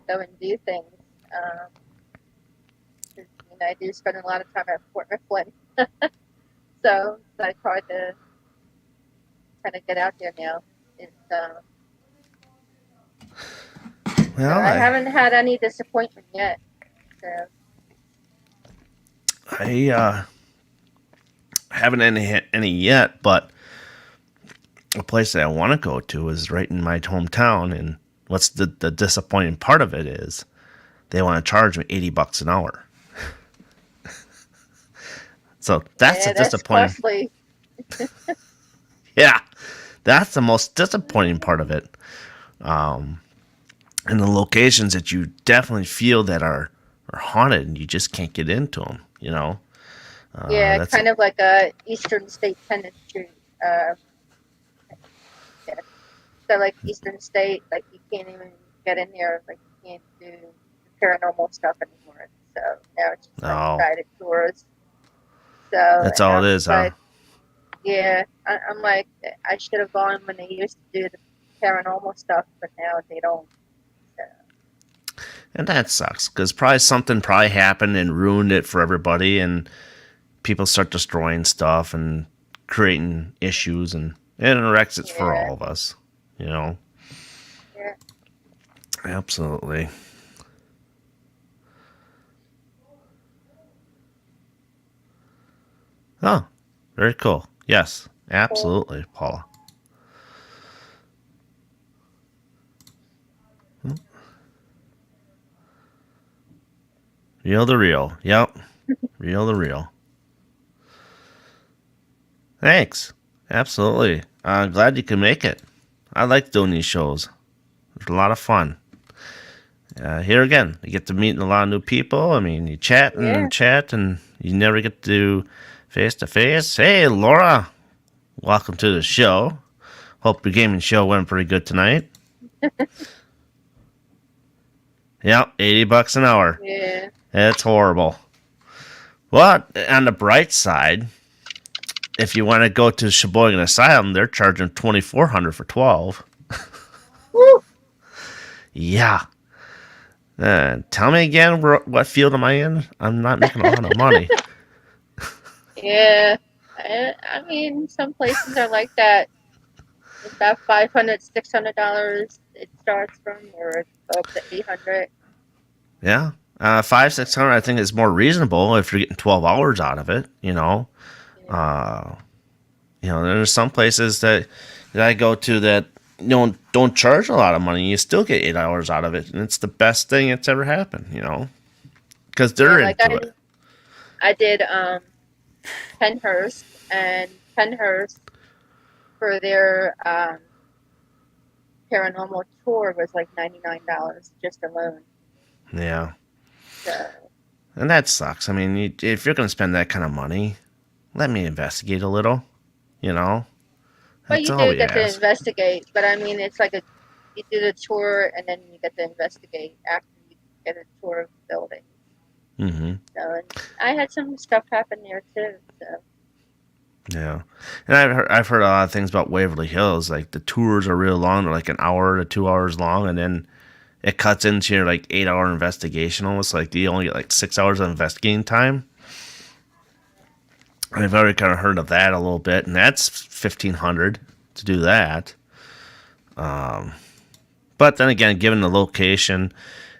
B: go and do things. Um, I do spend a lot of time at Fort Mifflin, so it's like hard to kind of get out there now. It's, so
A: Well,
B: I haven't had any disappointment yet. So
A: I haven't any yet, but a place that I want to go to is right in my hometown. And what's the disappointing part of it is they want to charge me $80 an hour. So that's
B: yeah,
A: a
B: that's
A: disappointing.
B: costly.
A: Yeah, that's the most disappointing part of it. And the locations that you definitely feel that are haunted, and you just can't get into them. You know.
B: Yeah,
A: That's
B: kind of like a Eastern State Tennis Street. Yeah. So like Eastern State, like you can't even get in there. Like you can't do paranormal stuff anymore. So now it's just like
A: Oh,
B: guided tours. So
A: that's
B: and
A: all
B: I'm
A: it is,
B: just
A: huh?
B: like, yeah, I'm like, I should have gone when they used to do the paranormal stuff, but now they don't. So,
A: And that sucks because probably something probably happened and ruined it for everybody, and people start destroying stuff and creating issues, and it wrecks it for
B: yeah,
A: all of us. You know,
B: yeah.
A: absolutely. Oh, very cool. Yes,
B: Cool.
A: absolutely, Paula. Real the real. Yep. Real the real. Thanks. Absolutely. Glad you can make it. I like doing these shows. It's a lot of fun. Here again, you get to meet a lot of new people. I mean, you chat and
B: Yeah.
A: chat, and you never get to do face to face. Hey, Laura, welcome to the show. Hope your gaming show went pretty good tonight. Yep, $80 an hour.
B: Yeah.
A: It's horrible. But on the bright side, if you want to go to Sheboygan Asylum, they're charging $2,400 for 12.
B: Woo.
A: Yeah. Tell me again, what field am I in? I'm not making a lot of money.
B: Yeah. I mean, some places are like that. It's about $500, $600 it starts from, or it go up to 800.
A: Yeah. 500, 600, I think is more reasonable if you're getting 12 hours out of it.
B: Yeah.
A: Uh, there's some places that I go to that don't charge a lot of money. You still get 8 hours out of it, and it's the best thing that's ever happened. Because
B: Yeah,
A: they're
B: like
A: into it.
B: I did Penhurst, and Penhurst for their paranormal tour was like $99 just alone.
A: Yeah,
B: So,
A: and that sucks. I mean, if you're gonna spend that kind of money, let me investigate a little. You know,
B: but
A: that's
B: you
A: all
B: do
A: we
B: get to
A: ask.
B: investigate. But I mean, it's like you do the tour and then you get to investigate after you get a tour of the building.
A: Mm-hmm.
B: So, and I had some stuff happen there too. So,
A: Yeah, and I've heard a lot of things about Waverly Hills. Like the tours are real long; they're like an hour to 2 hours long, and then it cuts into your like 8 hour investigation. Almost like you only get like 6 hours of investigating time. I've already kind of heard of that a little bit, and that's 1,500 to do that. But then again, given the location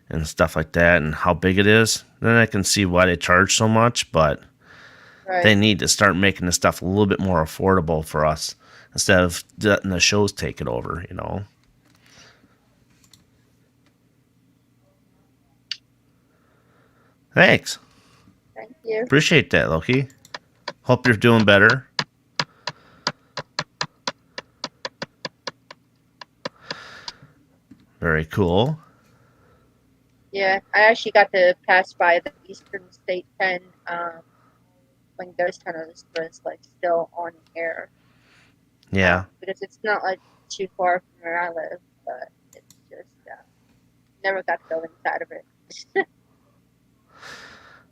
A: and stuff like that, and how big it is, then I can see why they charge so much. But they
B: right.
A: need to start making the stuff a little bit more affordable for us instead of letting the shows take it over. Thanks.
B: Thank you.
A: Appreciate that, Loki. Hope you're doing better. Very cool.
B: Yeah, I actually got to pass by the Eastern State Pen when Ghost Hunters was like still on air.
A: Yeah.
B: Because it's not like too far from where I live, but it's just never got to go inside of it.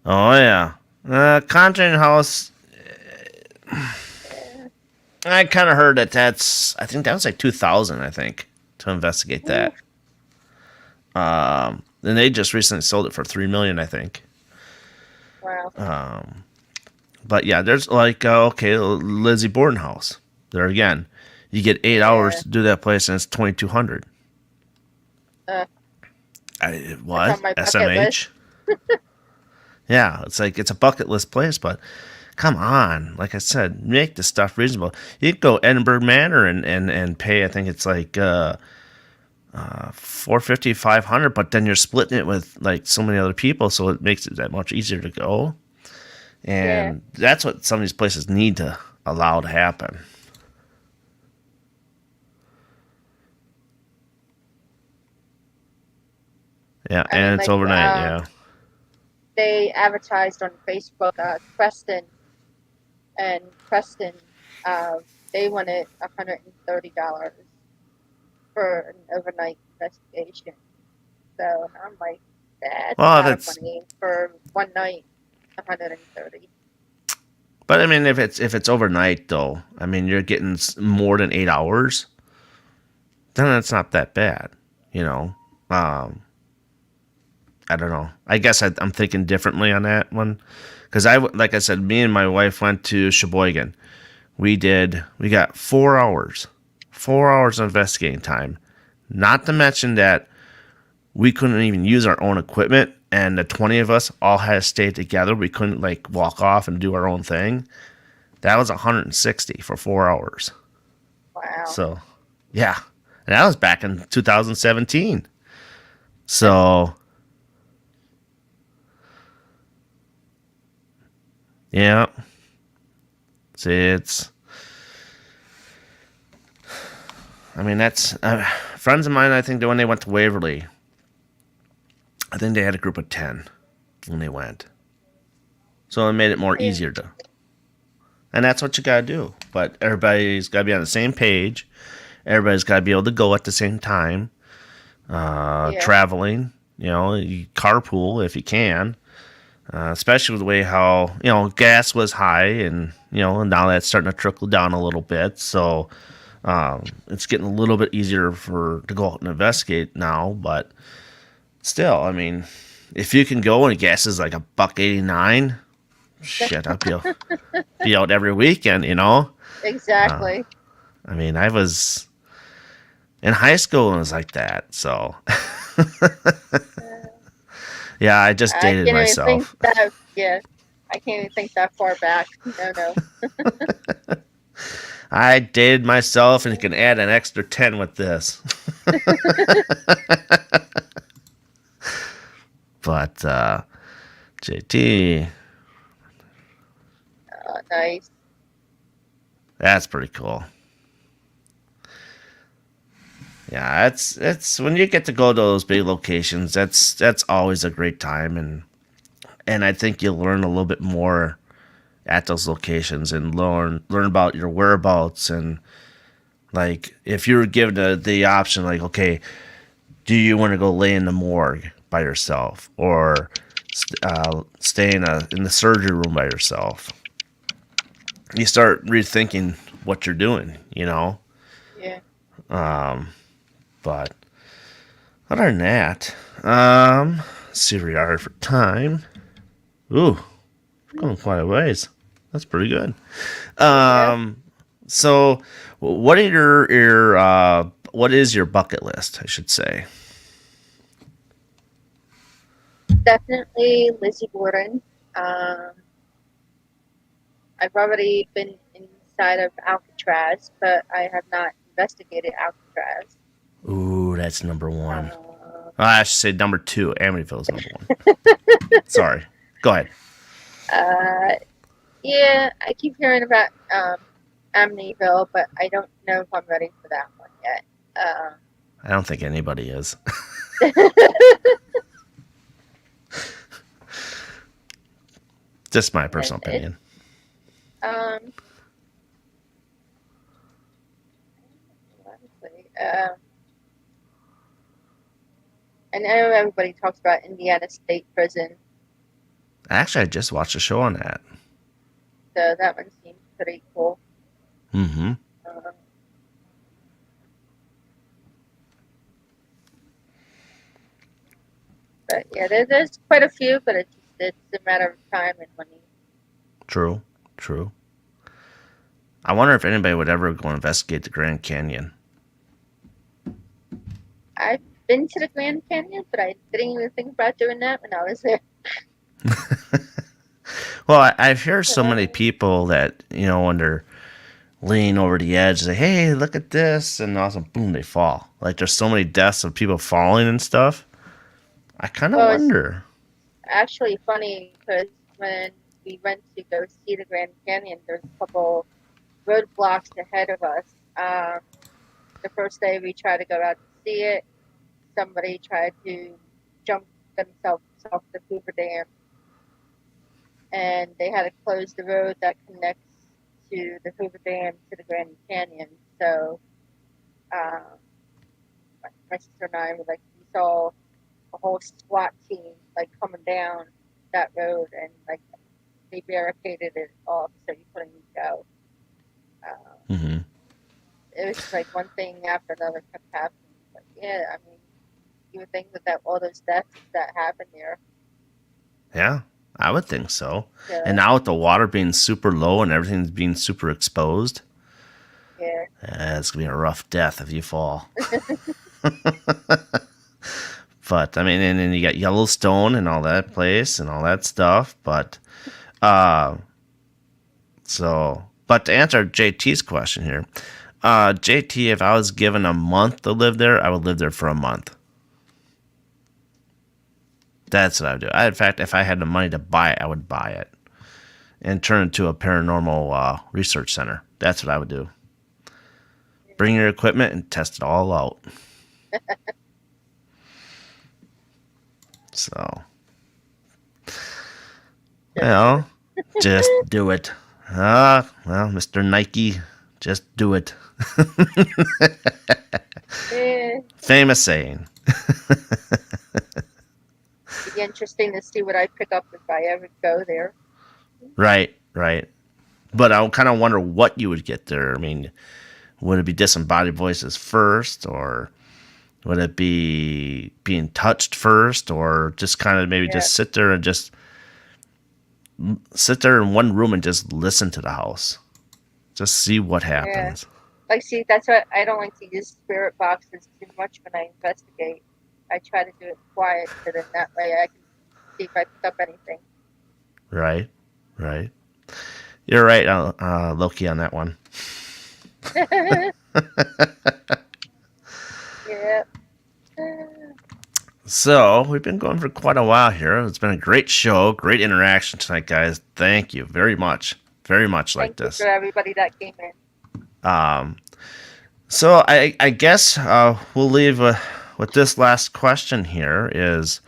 A: Oh, yeah. Conjuring House,
B: Yeah.
A: I kind of heard I think that was like 2000, I think, to investigate
B: Ooh,
A: that. And they just recently sold it for $3 million, I think.
B: Wow.
A: Um, but yeah, there's like okay, Lizzie Borden House. There again, you get 8 hours
B: Yeah.
A: to do that place, and it's 2,200.
B: Uh, that's
A: What
B: on my bucket list.
A: SMH? Yeah, it's like it's a bucket list place, but come on, like I said, make the stuff reasonable. You can go Edinburgh Manor and pay. I think it's like 450, 500, but then you're splitting it with like so many other people, so it makes it that much easier to go.
B: Yeah.
A: And that's what some of these places need to allow to happen. Yeah,
B: I mean,
A: and it's
B: like,
A: overnight. Yeah.
B: they advertised on Facebook, Preston, and Preston, uh, they wanted $130 for an overnight investigation. So I'm like, that's a
A: Well, if
B: lot of
A: it's
B: money for one night. 130.
A: but I mean, if it's overnight though, I mean, you're getting more than 8 hours. Then it's not that bad, you know. Um, I don't know. I guess I'm thinking differently on that one, because like I said, me and my wife went to Sheboygan. We got 4 hours, 4 hours of investigating time. Not to mention that we couldn't even use our own equipment, and the 20 of us all had to stay together. We couldn't like walk off and do our own thing. That was 160 for 4 hours.
B: Wow.
A: So, yeah, and that was back in 2017. So, yeah, see, I mean, that's friends of mine. I think that when they went to Waverly, I think they had a group of 10 when they went, so it made it more
B: Yeah.
A: easier to. And that's what you gotta do. But everybody's gotta be on the same page. Everybody's gotta be able to go at the same time.
B: Yeah.
A: Traveling, you carpool if you can. Especially with the way how gas was high, and now that's starting to trickle down a little bit. So it's getting a little bit easier to go out and investigate now. But still, I mean, if you can go and gas is like $1.89, shit, be out every weekend.
B: Exactly.
A: I mean, I was in high school and it was like that. So yeah, I just
B: I
A: dated
B: can't even think
A: myself.
B: that. Yeah. I can't even think that far back. No, no.
A: I dated myself, and you can add an extra 10 with this. But JT,
B: Nice.
A: that's pretty cool. Yeah, it's when you get to go to those big locations, that's always a great time, and I think you'll learn a little bit more at those locations, and learn about your whereabouts. And like if you were given the option, like, okay, do you want to go lay in the morgue by yourself, or stay in the surgery room by yourself? You start rethinking what you're doing.
B: Yeah.
A: Um, but other than that, let's see where we are for time. Ooh, going quite a ways. That's pretty good.
B: Yeah.
A: So what are what is your bucket list, I should say?
B: Definitely Lizzie Borden. Um, I've already been inside of Alcatraz, but I have not investigated Alcatraz.
A: Ooh, that's number one.
B: Uh,
A: I should say number two. Amityville's number one. Sorry. Go ahead.
B: uh, yeah, I keep hearing about Amityville, but I don't know if I'm ready for that one yet.
A: I don't think anybody is. Just my
B: and
A: personal
B: it,
A: opinion.
B: um, honestly, I know everybody talks about Indiana State Prison,
A: Actually, I just watched a show on that.
B: so that one seems pretty cool.
A: Mm-hmm.
B: Um, but yeah, there's quite a few, but it just It's a matter of time and money.
A: True. True. I wonder if anybody would ever go investigate the Grand Canyon.
B: I've been to the Grand Canyon, but I didn't even think about doing that when I was there.
A: Well, I've heard so many people that, when they're leaning over the edge, say, hey, look at this, and all of a sudden, boom, they fall. Like, there's so many deaths of people falling and stuff. I kind of
B: Well, it's
A: wonder.
B: actually funny because when we went to go see the Grand Canyon, there's a couple roadblocks ahead of us. The first day we tried to go out to see it, somebody tried to jump themselves off the Hoover Dam, and they had to close the road that connects to the Hoover Dam to the Grand Canyon. So um, my sister and I were like, we saw a whole SWAT team like coming down that road, and like they barricaded it off so you couldn't go.
A: Hmm.
B: It was just like one thing after another kept happening. But yeah, I mean, you would think that all those deaths that happened there.
A: Yeah, I would think so. And
B: Yeah,
A: now with the water being super low and everything's being super exposed,
B: yeah,
A: it's going to be a rough death if you fall. But, I mean, and then you got Yellowstone and all that place and all that stuff. But, uh, but to answer JT's question here, JT, if I was given a month to live there, I would live there for a month. That's what I would do. In fact, if I had the money to buy it, I would buy it and turn it into a paranormal research center. That's what I would do. Bring your equipment and test it all out. So, well, just do it. Well, Mr. Nike, just do it.
B: yeah.
A: Famous saying.
B: It'd be interesting to see what I pick up if I ever go there.
A: Right, right. But I kind of wonder what you would get there. I mean, would it be disembodied voices first, or would it be being touched first, or just kind of maybe
B: Yeah,
A: just sit there and just sit there in one room and just listen to the house? Just see what
B: yeah.
A: happens.
B: Like, see, that's why I don't like to use spirit boxes too much when I investigate. I try to do it quiet, so then that way I can see if I pick up anything.
A: Right, right. You're right, Loki, on that one.
B: Yeah.
A: So, we've been going for quite a while here. It's been a great show, great interaction tonight, guys. Thank you very much. Very much like
B: Thank you
A: this.
B: for everybody that came in.
A: Um, so, I guess we'll leave with this last question here is,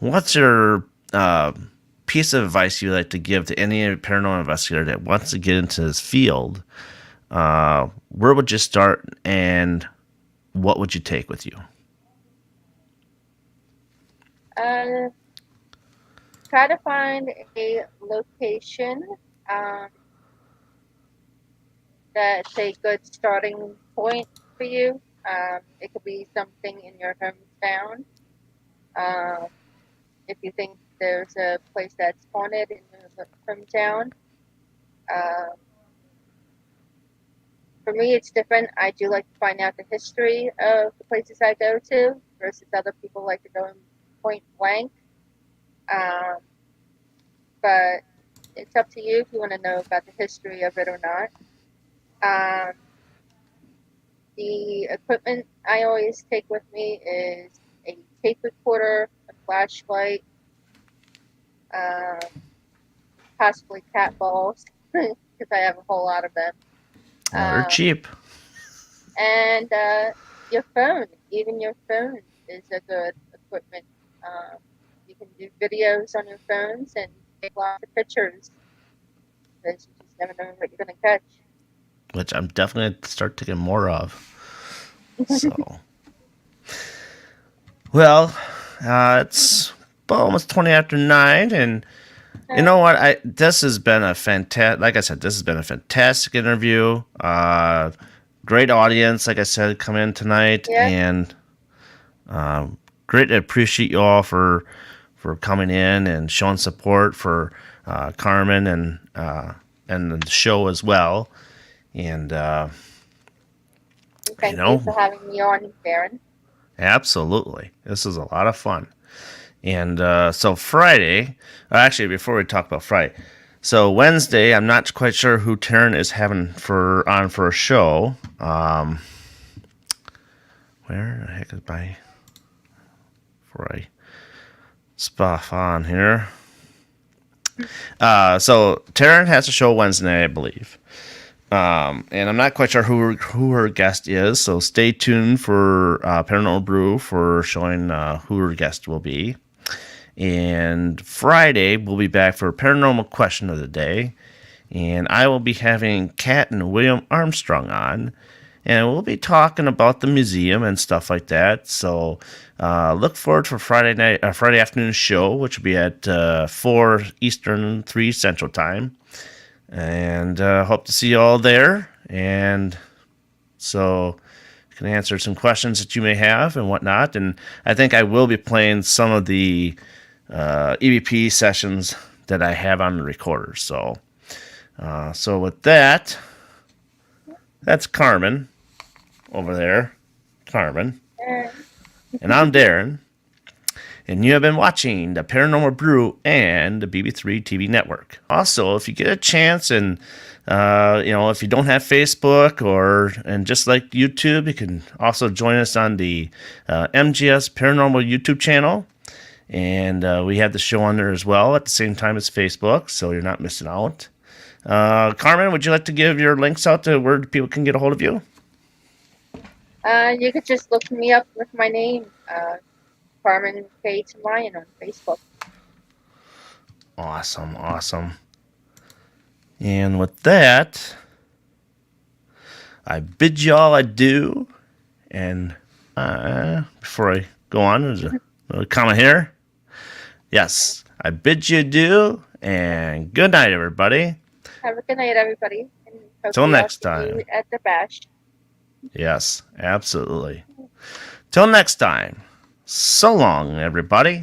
A: what's your piece of advice you'd like to give to any paranormal investigator that wants to get into this field? Where would you start, and what would you take with you?
B: Try to find a location um, that's a good starting point for you. It could be something in your hometown. Um, if you think there's a place that's haunted in your hometown. Um, for me, it's different. I do like to find out the history of the places I go to versus other people like to go in point blank. Um, but it's up to you if you want to know about the history of it or not. Um, the equipment I always take with me is a tape recorder, a flashlight, um, possibly cat balls, because I have a whole lot of them.
A: Well, they're cheap.
B: And your phone, even your phone is a good equipment. You can do videos on your phones and take lots of pictures because you just never know what you're going to catch.
A: Which I'm definitely going to start taking more of. So, well, it's almost 20 after 9, and you know what? This has been a fantastic. Like I said, this has been a fantastic interview. Great audience, like I said, come in tonight,
B: Yeah.
A: and great to appreciate you all for coming in and showing support for Carmen and the show as well. And
B: Thank you for having me on, Darren.
A: Absolutely, this is a lot of fun. And so Friday, actually, before we talk about Friday, so Wednesday, I'm not quite sure who Taryn is having on for a show. Where the heck is my before I spoff on here? So Taryn has a show Wednesday, I believe. And I'm not quite sure who her guest is, so stay tuned for Paranormal Brew for showing who her guest will be. And Friday, we'll be back for Paranormal Question of the Day. And I will be having Kat and William Armstrong on. And we'll be talking about the museum and stuff like that. So look forward for Friday afternoon show, which will be at 4 Eastern, 3 Central Time. And hope to see you all there. And so you can answer some questions that you may have and whatnot. And I think I will be playing some of the EVP sessions that I have on the recorder. So with that, that's Carmen over there. Carmen. And I'm Darren. And you have been watching the Paranormal Brew and the BB3 TV network. Also, if you get a chance and, if you don't have Facebook and just like YouTube, you can also join us on the MGS Paranormal YouTube channel. And we have the show on there as well at the same time as Facebook, so you're not missing out. Carmen, would you like to give your links out to where people can get a hold of you?
B: You could just look me up with my name, Carmen K. Tumaian on Facebook.
A: Awesome. And with that, I bid you all adieu. And before I go on, there's a comment here. Yes, I bid you adieu, and good night, everybody.
B: Have a good night, everybody.
A: Till next time.
B: At the bash.
A: Yes, absolutely. Till next time. So long, everybody.